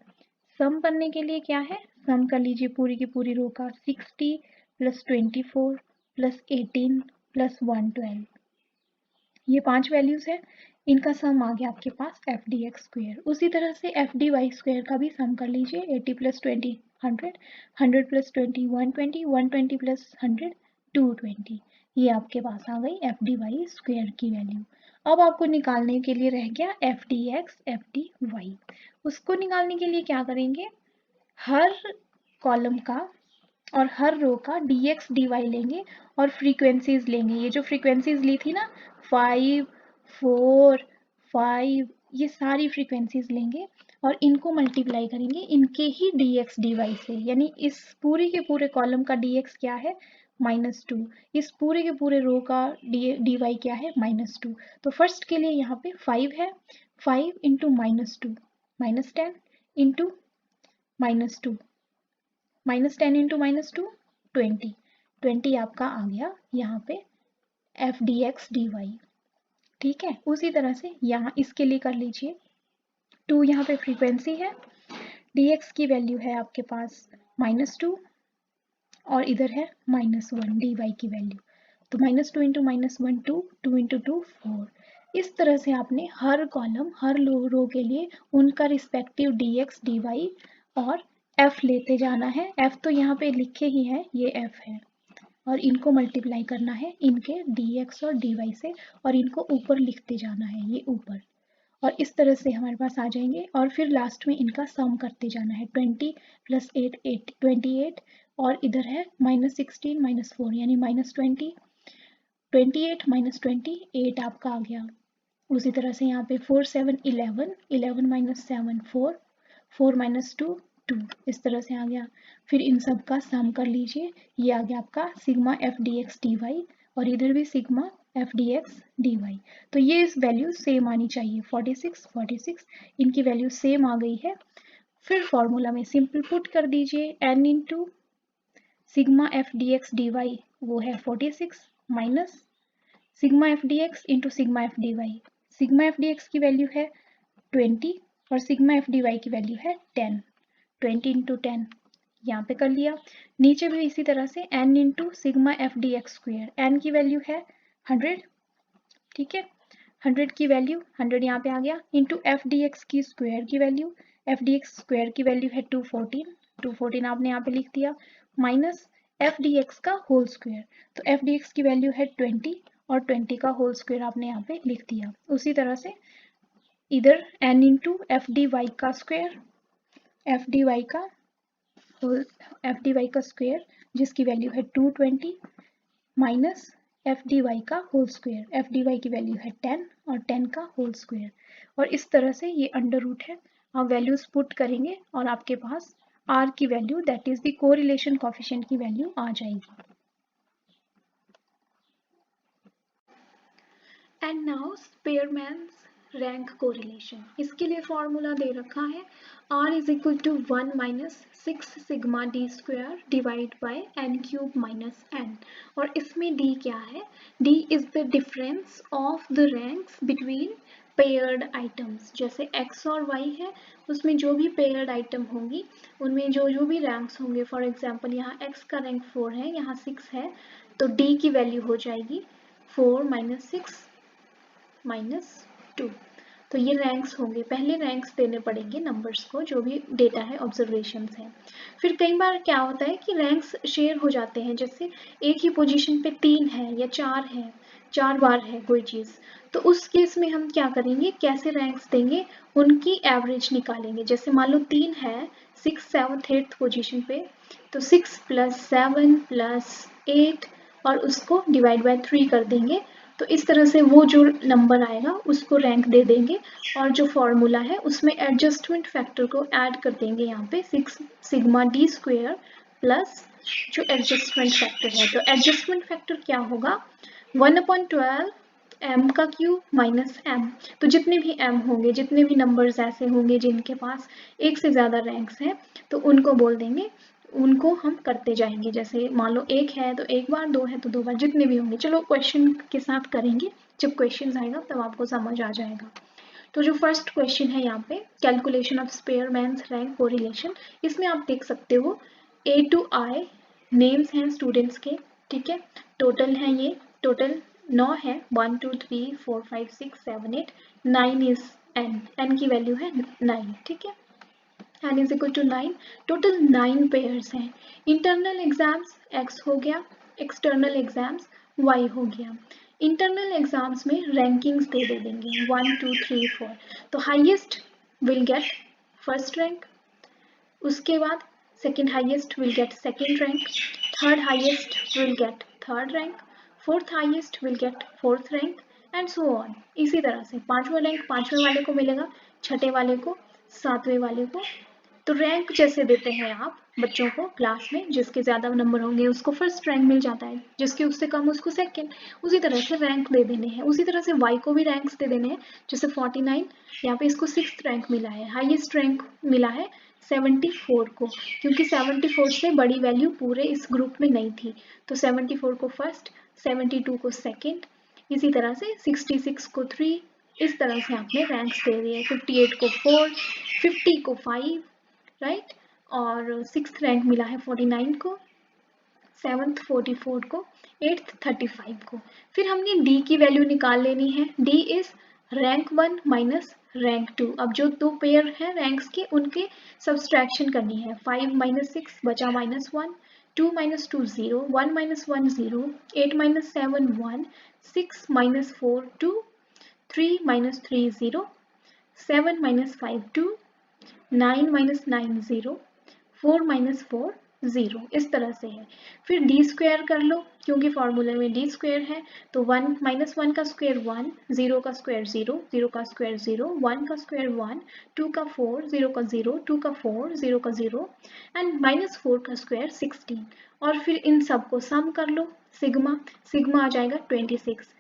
[SPEAKER 1] सम करने के लिए क्या है, सम कर लीजिए पूरी की पूरी रो का, 60 + 24 + 18 + 112, ये 5 वैल्यूज है, इनका सम आ गया आपके पास एफ डी एक्स स्क्वायर। उसी तरह से एफ डी वाई स्क्वायर का भी सम कर लीजिए, 80 + 20 100, 100 + 20 120, 120 + 100 220, ये आपके पास आ गई एफ डी वाई स्क्वायर की वैल्यू। अब आपको निकालने के लिए रह गया F D X F D Y. उसको निकालने के लिए क्या करेंगे, हर कॉलम का और हर रो का dx dy लेंगे और फ्रीक्वेंसीज लेंगे। ये जो फ्रीक्वेंसीज ली थी ना 5 4 5, ये सारी फ्रीक्वेंसीज लेंगे और इनको मल्टीप्लाई करेंगे इनके ही dx dy से, यानी इस पूरे के पूरे कॉलम का dx क्या है -2, इस पूरे के पूरे रो का dy क्या है -2। तो फर्स्ट के लिए यहाँ पे 5 है, 5 इंटू -2 -10 इंटू -2, -10 इंटू -2 20, 20 आपका आ गया यहाँ पे f D x D y, ठीक है। उसी तरह से यहाँ इसके लिए कर लीजिए, 2 यहाँ पे फ्रीक्वेंसी है, डी एक्स की वैल्यू है आपके पास -2 और इधर है -1 डी वाई की वैल्यू, तो -2 इंटू -1 2, 2 इंटू 2 4। इस तरह से आपने हर कॉलम हर रो के लिए उनका respective d x D y और एफ लेते जाना है। एफ तो यहाँ पे लिखे ही है, ये एफ है, और इनको मल्टीप्लाई करना है इनके dx और dy से, और इनको ऊपर लिखते जाना है, ये ऊपर, और इस तरह से हमारे पास आ जाएंगे। और फिर लास्ट में इनका सम करते जाना है, 20 + 8 8 28, और इधर है -16 -4 यानी -20, 28 - 20 8 आपका आ गया। उसी तरह से यहाँ पे 4 7 11, 11 माइनस 7 4, 4 माइनस 2 2, इस तरह से आ गया। फिर इन सब का सम कर लीजिए, ये आ गया आपका sigma F D x D y, और इधर भी sigma F D x D y. तो ये इस वैल्यू सेम आनी चाहिए, 46 46, इनकी वैल्यू सेम आ गई है। फिर फॉर्मूला में सिंपल पुट कर दीजिए, n into sigma F D x D Y वो है 46 minus sigma F D X into sigma F D Y. Sigma F D X की वैल्यू है 20 और सिग्मा एफ डी वाई की वैल्यू है 10, 20 इंटू 10 यहाँ पे कर लिया। नीचे भी इसी तरह से n into sigma F D x square, n की वैल्यू है 100, ठीक है, 100 की वैल्यू 100 यहाँ पे आ गया, इंटू एफ डी एक्स की स्क्वायर की value, F D x square की वैल्यू है 214, 214 आपने यहाँ पे लिख दिया, माइनस एफ डी एक्स का होल स्क्वायर, तो एफ डी एक्स की वैल्यू है 20 और 20 का होल स्क्वायर आपने यहाँ पे लिख दिया। उसी तरह से इधर n into F D Y का स्क्वायर, एफ डी वाई का एफ डी वाई का स्क्वायर जिसकी वैल्यू है 220 माइनस एफ डी वाई का whole square, F D Y की वैल्यू है 10 और 10 का होल स्क्वायर, और इस तरह से ये अंडर रूट है। आप वैल्यूज पुट करेंगे और आपके पास r की value that is the correlation coefficient की वैल्यू आ जाएगी। And now Spearman's rank correlation, इसके लिए फॉर्मूला दे रखा है r is equal to 1 minus 6 sigma D square divide by n cube minus n, और इसमें d क्या है, d is the difference of the ranks between paired items. जैसे x और y है, उसमें जो भी पेयर्ड आइटम होंगी उनमें जो जो भी रैंक्स होंगे, फॉर एग्जांपल यहाँ x का रैंक 4 है, यहाँ 6 है, तो d की वैल्यू हो जाएगी 4 माइनस 6 माइनस 2। तो ये रैंक्स होंगे, पहले रैंक्स देने पड़ेंगे नंबर्स को, जो भी डेटा है ऑब्जर्वेशंस है। फिर कई बार क्या होता है कि रैंक्स शेयर हो जाते हैं, जैसे एक ही पोजीशन पे 3 है या 4 है, 4 बार है कोई चीज़, तो उस केस में हम क्या करेंगे, कैसे रैंक्स देंगे, उनकी एवरेज निकालेंगे। जैसे मान लो 3 है 6 7 8 पोजीशन पे, तो 6 प्लस 7 प्लस 8 और उसको डिवाइड बाय 3 कर देंगे, तो इस तरह से वो जो नंबर आएगा उसको रैंक दे देंगे, और जो फॉर्मूला है उसमें एडजस्टमेंट फैक्टर को ऐड कर देंगे यहाँ पे 6 सिग्मा डी स्क्वायर प्लस जो एडजस्टमेंट फैक्टर है। तो एडजस्टमेंट फैक्टर क्या होगा, 1/12 m का क्यूब माइनस m। तो जितने भी m होंगे, जितने भी नंबर्स ऐसे होंगे जिनके पास एक से ज़्यादा रैंक्स हैं, तो उनको बोल देंगे, उनको हम करते जाएंगे। जैसे मान लो 1 है तो 1 बार, 2 है तो 2 बार, जितने भी होंगे। चलो क्वेश्चन के साथ करेंगे, जब क्वेश्चन आएगा तब आपको समझ आ जाएगा। तो जो फर्स्ट क्वेश्चन है यहाँ पे, कैलकुलेशन ऑफ स्पेयरमैन्स रैंक कोरिलेशन, इसमें आप देख सकते हो A to I नेम्स हैं स्टूडेंट्स के, ठीक है, टोटल है ये, टोटल 9 है, 1 2 3 4 5 6 7 8 9 इज n की वैल्यू है 9, ठीक है, n is equal to 9, total 9 pairs हैं। इंटरनल एग्जाम्स x हो गया, एक्सटर्नल एग्जाम्स y हो गया। इंटरनल एग्जाम्स में रैंकिंग्स दे देंगे 1 2 3 4, तो highest will get first rank, उसके बाद second highest will get second rank, third highest will get third rank, fourth highest will get fourth rank, and so on. इसी तरह से पांचवा रैंक पांचवें वाले को मिलेगा, छठे वाले को, सातवें वाले को। तो रैंक जैसे देते हैं आप बच्चों को क्लास में, जिसके ज़्यादा नंबर होंगे उसको फर्स्ट रैंक मिल जाता है, जिसके उससे कम उसको सेकंड, उसी तरह से रैंक दे देने हैं। उसी तरह से वाई को भी रैंक्स दे देने हैं, जैसे 49 यहाँ पे इसको 6th रैंक मिला है, हाईएस्ट रैंक मिला है 74 को, क्योंकि 74 से बड़ी वैल्यू पूरे इस ग्रुप में नहीं थी, तो 74 को फर्स्ट, 72 को सेकेंड, इसी तरह से 66 को 3, इस तरह से आपने रैंक्स दे दिए, 58 को 4, 50 को 5, राइट, और 6th रैंक मिला है 49 को, 7th 44 को, 8th 35 को। फिर हमने डी की वैल्यू निकाल लेनी है, D is rank 1 minus rank 2। अब जो दो पेयर हैं रैंक्स के, उनके सब्सट्रैक्शन करनी है, 5 माइनस 6 बचा minus 1, 2 minus 2 0, 1 minus 1 0, 8 minus 7 1, 6 minus 4 2, 3 minus 3 0, 7 minus 5 2, 9 minus 9 0, 4 minus 4 0, इस तरह से है। फिर डी स्क्वायर कर लो, क्योंकि फॉर्मूले में डी स्क्वायर है, तो 1 माइनस 1 का स्क्वायर 1, 0 का स्क्वायर 0, 0 का स्क्वायर 0, 1 का स्क्वायर 1, 2 का 4, 0 का 0, 2 का 4, 0 का 0 एंड माइनस 4 का स्क्वायर 16। और फिर इन सब को सम कर लो, सिग्मा सिग्मा आ जाएगा 26।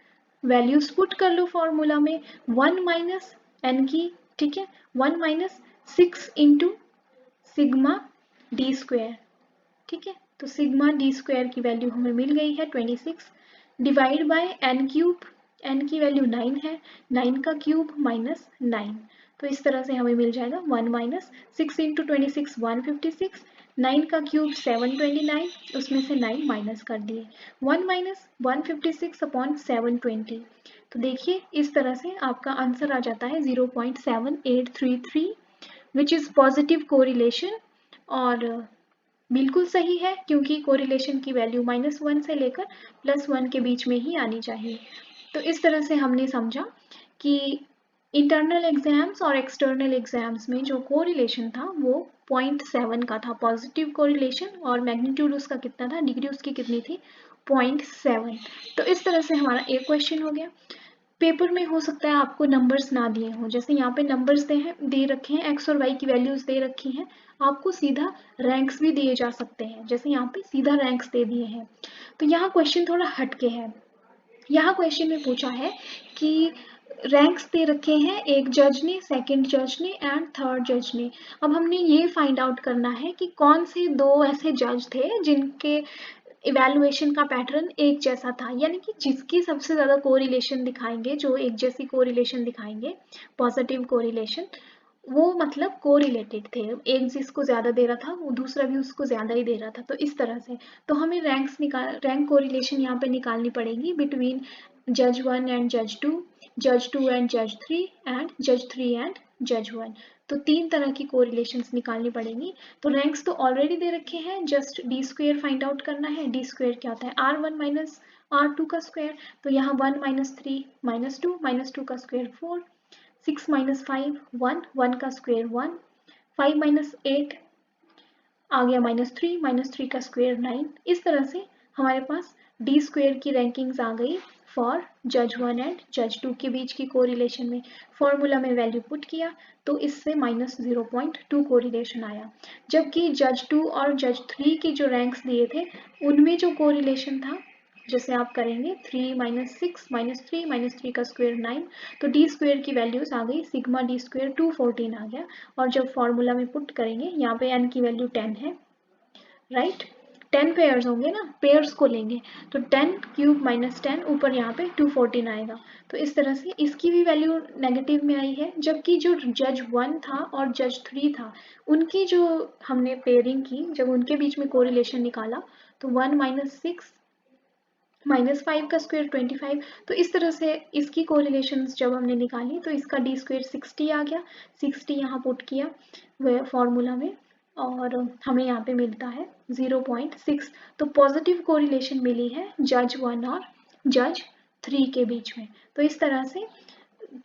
[SPEAKER 1] वैल्यूज पुट कर लो फॉर्मूला में, 1 माइनस एन की, ठीक है, 1 minus 6 into sigma D square, ठीक है। तो सिग्मा डी स्क्वायर की वैल्यू हमें मिल गई है 26, divide by N cube, N की वैल्यू 9 है, 9 का क्यूब माइनस 9। तो इस तरह से हमें मिल जाएगा 1 माइनस 6 इंटू 26 156, 9 का क्यूब 729, उसमें से 9 माइनस कर दिए, 1 माइनस 156 अपॉन 720। तो देखिए इस तरह से आपका आंसर आ जाता है 0.7833, विच इज़ पॉजिटिव कोरिलेशन। और बिल्कुल सही है, क्योंकि कोरिलेशन की वैल्यू -1 से लेकर +1 के बीच में ही आनी चाहिए। तो इस तरह से हमने समझा कि इंटरनल एग्जाम्स और एक्सटर्नल एग्जाम्स में जो कोरिलेशन था वो 0.7 का था पॉजिटिव कोरिलेशन, और मैग्नीट्यूड उसका कितना था, डिग्री उसकी कितनी थी, 0.7। तो इस तरह से हमारा एक क्वेश्चन हो गया। पेपर में हो सकता है आपको नंबर्स ना दिए हों, जैसे यहाँ पे नंबर्स दे रखे हैं, एक्स और वाई की वैल्यूज दे रखी हैं, आपको सीधा रैंक्स भी दिए जा सकते हैं, जैसे यहाँ पे सीधा रैंक्स दे दिए हैं। तो यहाँ क्वेश्चन थोड़ा हटके है। यहाँ क्वेश्चन में पूछा है कि रैंक्स दे रखे हैं, एक जज ने, सेकंड जज ने एंड थर्ड जज ने। अब हमने ये फाइंड आउट करना है कि कौन से दो ऐसे जज थे जिनके इवैल्यूएशन का पैटर्न एक जैसा था, यानी कि जिसकी सबसे ज़्यादा कोरिलेशन दिखाएंगे, जो एक जैसी कोरिलेशन दिखाएंगे, पॉजिटिव कोरिलेशन, वो मतलब कोरिलेटेड थे। एक जिसको ज़्यादा दे रहा था वो दूसरा भी उसको ज़्यादा ही दे रहा था। तो इस तरह से तो हमें रैंक कोरिलेशन यहाँ पे निकालनी पड़ेगी बिटवीन जज 1 एंड जज 2, जज 2 एंड जज 3 एंड जज 3 एंड जज 1। तो 3 तरह की कोरिलेशंस निकालनी पड़ेंगी। तो रैंक्स तो ऑलरेडी दे रखे हैं, just D square find out करना है। डी स्क्वायर क्या होता है, R1 माइनस R2 का स्क्वायर। तो यहाँ 1 माइनस 3 माइनस 2 का स्क्वायर 4, 6 माइनस 5 1, 1 का स्क्वायर 1, 5 माइनस 8 आ गया -3 का स्क्वायर 9। इस तरह से हमारे पास डी स्क्वायर की रैंकिंग्स आ गई फॉर जज 1 एंड जज 2 के बीच की कोरिलेशन में। फॉर्मूला में वैल्यू पुट किया तो इससे -0.2 कोरिलेशन आया। जबकि जज 2 और जज 3 की जो रैंक्स दिए थे उनमें जो कोरिलेशन था, जैसे आप करेंगे 3 माइनस 6 माइनस 3 का स्क्वायर 9, तो डी स्क्वायर की वैल्यूज आ गई, सिग्मा डी स्क्वायर 214 आ गया। और जब फॉर्मूला में पुट करेंगे, यहाँ पे n की वैल्यू 10 है, राइट, 10 पेयर्स होंगे ना, पेयर्स को लेंगे, तो 10 क्यूब माइनस 10 ऊपर यहाँ पे 214 आएगा। तो इस तरह से इसकी भी वैल्यू नेगेटिव में आई है। जबकि जो जज 1 था और जज 3 था, उनकी जो हमने पेयरिंग की, जब उनके बीच में कोरिलेशन निकाला, तो 1 माइनस 6 -5 का स्क्वायर 25। तो इस तरह से इसकी कोरिलेशंस जब हमने निकाली तो इसका डी स्क्वायर 60 आ गया, 60 यहाँ पुट किया वह फॉर्मूला में, और हमें यहाँ पे मिलता है 0.6। तो पॉजिटिव कोरिलेशन मिली है जज 1 और जज 3 के बीच में। तो इस तरह से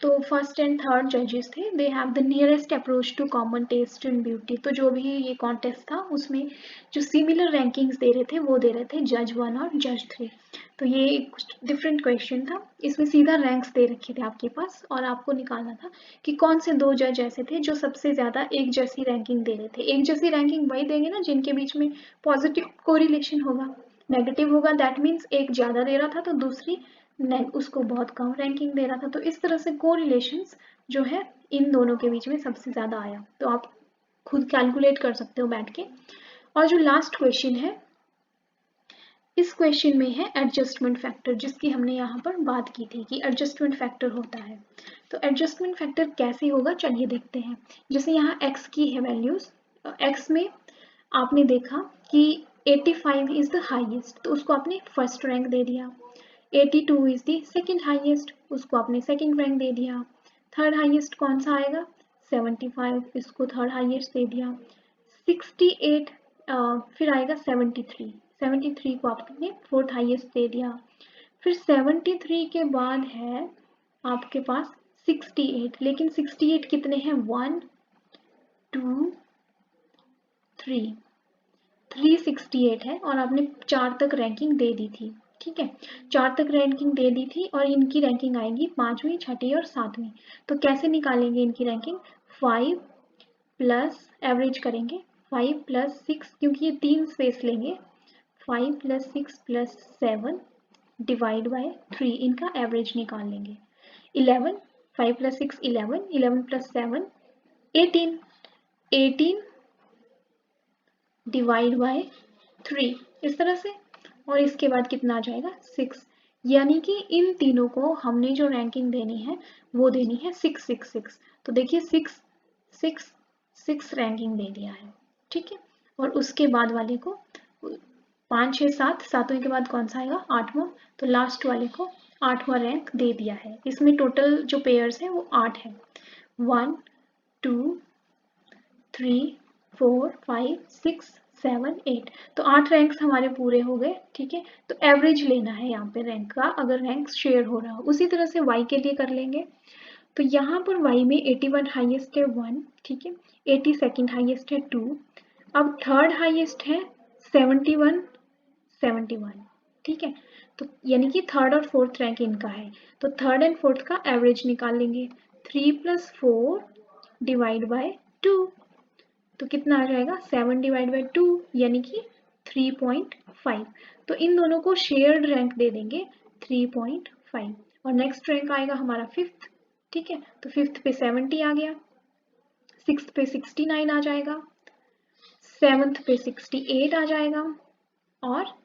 [SPEAKER 1] तो फर्स्ट एंड थर्ड जजेस थे, they have the nearest approach to common taste in beauty. तो जो भी ये कॉन्टेस्ट था उसमें जो सिमिलर रैंकिंग्स दे रहे थे वो दे रहे थे जज 1 और जज 3। तो ये एक डिफरेंट क्वेश्चन था, इसमें सीधा रैंक्स दे रखे थे आपके पास, और आपको निकालना था कि कौन से दो जज ऐसे थे जो सबसे ज़्यादा एक जैसी रैंकिंग दे रहे थे। एक जैसी रैंकिंग वही देंगे ना जिनके बीच में पॉजिटिव कोरिलेशन होगा, नेगेटिव होगा दैट मीन्स एक ज़्यादा दे रहा था तो दूसरी उसको बहुत कम रैंकिंग दे रहा था। तो इस तरह से कोरिलेशंस जो है इन दोनों के बीच में सबसे ज़्यादा आया। तो आप खुद कैलकुलेट कर सकते हो बैठ के। और जो लास्ट क्वेश्चन है, इस क्वेश्चन में है एडजस्टमेंट फैक्टर, जिसकी हमने यहाँ पर बात की थी कि एडजस्टमेंट फैक्टर होता है। तो एडजस्टमेंट फैक्टर कैसे होगा चलिए देखते हैं। जैसे यहाँ x की है वैल्यूज, x में आपने देखा कि 85 इज द हाईएस्ट, तो उसको आपने फर्स्ट रैंक दे दिया। 82 इज द सेकंड हाईएस्ट, उसको आपने सेकंड रैंक दे दिया। थर्ड हाईएस्ट कौन सा आएगा, 75, इसको थर्ड हाईएस्ट दे दिया। 68 फिर आएगा 73, 73 को आपने फोर्थ हाईएस्ट दे दिया। फिर 73 के बाद है आपके पास 68, लेकिन 68 कितने हैं, 1 2 3, 368 है और आपने 4 तक रैंकिंग दे दी थी, ठीक है, 4 तक रैंकिंग दे दी थी और इनकी रैंकिंग आएगी 5वीं, 6ठी और 7वीं। तो कैसे निकालेंगे इनकी रैंकिंग? 5 प्लस एवरेज करेंगे, 5 प्लस 6 क्योंकि ये 3 स्पेस लेंगे, 5 प्लस 6 प्लस 7 डिवाइड बाय 3, इनका एवरेज निकाल लेंगे। 11, 5 प्लस 6 11, 11 प्लस 7 18, 18 डिवाइड बाय 3, इस तरह से। और इसके बाद कितना आ जाएगा? 6। यानी कि इन तीनों को हमने जो रैंकिंग देनी है वो देनी है 6 6 6। तो देखिए 6 6 6 रैंकिंग दे दिया है, ठीक है। और उसके बाद वाले को 5 6 7, 7वें के बाद कौन सा आएगा? 8वां। तो लास्ट वाले को 8वां रैंक दे दिया है। इसमें टोटल जो पेयर्स है वो 8 है, 1 2 3 4 5 6 7 8। तो 8 रैंक्स हमारे पूरे हो गए, ठीक है। तो एवरेज लेना है यहाँ पे रैंक का, अगर रैंक शेयर हो रहा हो। उसी तरह से y के लिए कर लेंगे। तो यहाँ पर y में 81 हाईएस्ट है 1, ठीक है, 82 हाईएस्ट है 2, अब थर्ड हाईएस्ट है 71 71, ठीक है। तो यानी कि थर्ड और फोर्थ रैंक इनका है। तो थर्ड एंड फोर्थ का एवरेज निकाल लेंगे, 3 + 4 डिवाइड बाय 2। तो कितना आ जाएगा? 7 डिवाइड बाई 2 यानी कि 3.5। तो इन दोनों को शेयर्ड रैंक दे देंगे 3.5। और नेक्स्ट रैंक आएगा हमारा 5th, ठीक है। तो 5th पे 70 आ गया, 6th पे 69 आ जाएगा, 7th पे 68 आ जाएगा और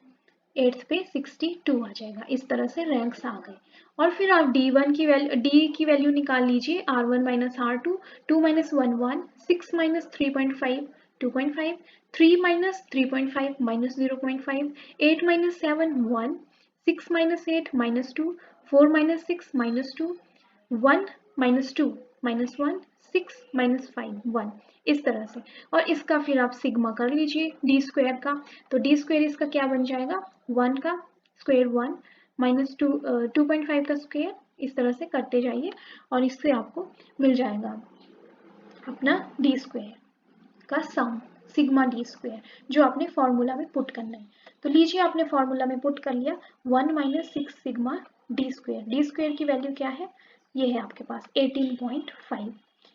[SPEAKER 1] 8th पे 62 आ जाएगा। इस तरह से रैंक्स आ गए। और फिर आप डी की वैल्यू निकाल लीजिए, R1 minus R2, 2 minus 1 1, 6 minus 3.5 2.5, 3 minus 3.5 minus 0.5, 8 minus 7 1, 6 minus 8 minus 2, 4 minus 6 minus 2, 1 minus 2 minus 1, 6 minus 5 1, इस तरह से। और इसका फिर आप सिग्मा कर लीजिए डी स्क्वायर का। तो डी स्क्वायर इसका क्या बन जाएगा? 1 का स्क्वायर 1 माइनस 2.5 का स्क्वायर, इस तरह से करते जाइए और इससे आपको मिल जाएगा अपना डी स्क्वायर का सम, सिग्मा डी स्क्वायर, जो आपने फॉर्मूला में पुट करना है। तो लीजिए आपने फॉर्मूला में पुट कर लिया 1 minus 6 sigma D square. D square की वैल्यू क्या है? ये है आपके पास 18.5,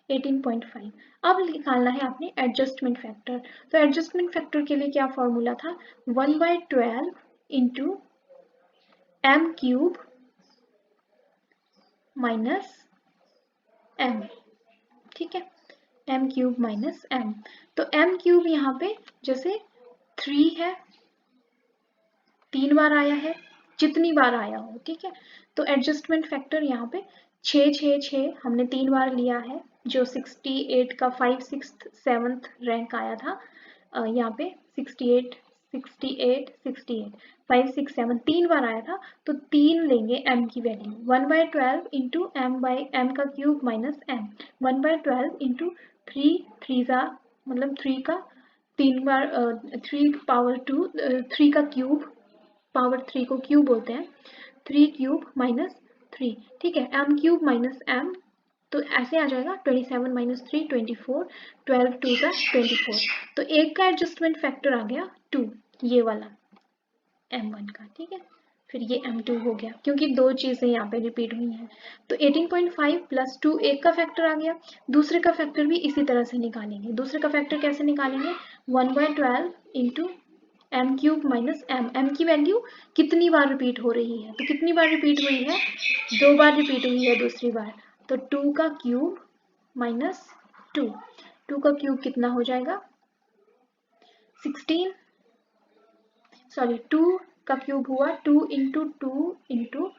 [SPEAKER 1] 18.5। अब निकालना है आपने एडजस्टमेंट फैक्टर। तो एडजस्टमेंट फैक्टर के लिए क्या फॉर्मूला था? 1/12 into M cube minus M, ठीक है, एम क्यूब माइनस एम। तो एम क्यूब यहाँ पे जैसे 3 है, 3 बार आया है, जितनी बार आया हो, ठीक है। तो एडजस्टमेंट फैक्टर यहाँ पे 6 6 6 हमने 3 बार लिया है, जो 68 का 5 6 7th रैंक आया था। यहाँ पे 68 68 68 5 6 7 3 बार आया था। तो 3 लेंगे m की वैल्यू, 1/12 इंटू एम का क्यूब माइनस एम, 1/12 इंटू 3 3 का मतलब 3 का 3 बार 3 पावर 2 3 का क्यूब, पावर 3 को क्यूब बोलते हैं, 3 क्यूब माइनस 3, ठीक है, एम क्यूब माइनस एम। तो ऐसे आ जाएगा 27 माइनस 3 24, 12 2 का 24। तो एक का एडजस्टमेंट फैक्टर आ गया 2, ये वाला m1 का, ठीक है। फिर ये m2 हो गया क्योंकि दो चीजें यहाँ पे रिपीट हुई हैं। तो 18.5 प्लस 2 एक का फैक्टर आ गया। दूसरे का फैक्टर भी इसी तरह से निकालेंगे। दूसरे का फैक्टर कैसे निकालेंगे? 1/12 into M cube minus M. M की वैल्यू कितनी बार रिपीट हो रही है? तो कितनी बार रिपीट हुई है? 2 बार रिपीट हुई है दूसरी बार। तो 2 का क्यूब माइनस 2, 2 का क्यूब कितना हो जाएगा? 16, सॉरी 2 का क्यूब हुआ 2 इंटू 2 इंटू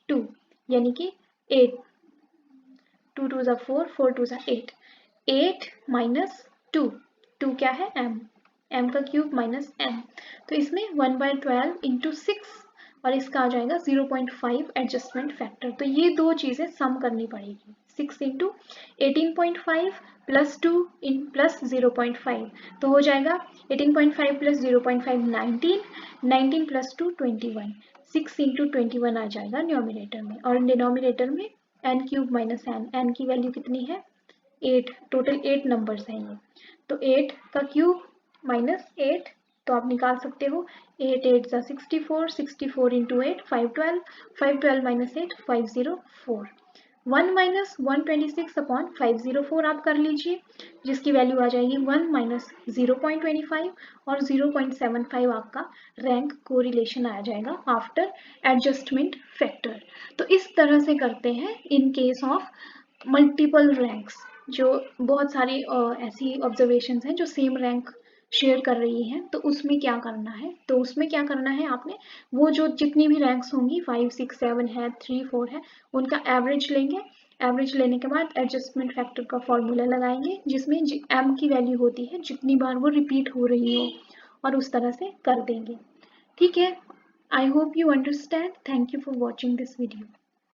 [SPEAKER 1] 2 यानी कि 8, 2 2 4, 4 2 8, 8 माइनस 2, 2 क्या है? m, m का क्यूब माइनस m। तो इसमें 1/12 इंटू 6 और इसका आ जाएगा 0.5 एडजस्टमेंट फैक्टर। तो ये दो चीजें सम करनी पड़ेगी, 6 इंटू 18.5 प्लस 2 इन प्लस 0.5, तो हो जाएगा 18.5 प्लस 0.5 19, 19 प्लस 2 21, 6 इंटू 21 आ जाएगा न्यूमरेटर में। और डिनोमिनेटर में N cube minus N, N की वैल्यू कितनी है? 8, टोटल 8 नंबर्स हैं ये। तो 8 का क्यूब माइनस 8 तो आप निकाल सकते हो 8 8 जा 64, 64 इंटू 8 512, 512 माइनस 8 504, 1 माइनस 126 अपॉन 504 आप कर लीजिए, जिसकी वैल्यू आ जाएगी 1 माइनस 0.25 और 0.75 आपका रैंक कोरिलेशन आ जाएगा आफ्टर एडजस्टमेंट फैक्टर। तो इस तरह से करते हैं in case of multiple ranks, जो बहुत सारी ऐसी ऑब्जर्वेशंस हैं जो सेम रैंक शेयर कर रही हैं, तो उसमें क्या करना है, तो उसमें क्या करना है आपने, वो जो जितनी भी रैंक्स होंगी 5 6 7 है 3 4 है, उनका एवरेज लेंगे। एवरेज लेने के बाद एडजस्टमेंट फैक्टर का फॉर्मूला लगाएंगे, जिसमें m की वैल्यू होती है जितनी बार वो रिपीट हो रही हो, और उस तरह से कर देंगे। ठीक है, I hope you understand. Thank you for watching this video.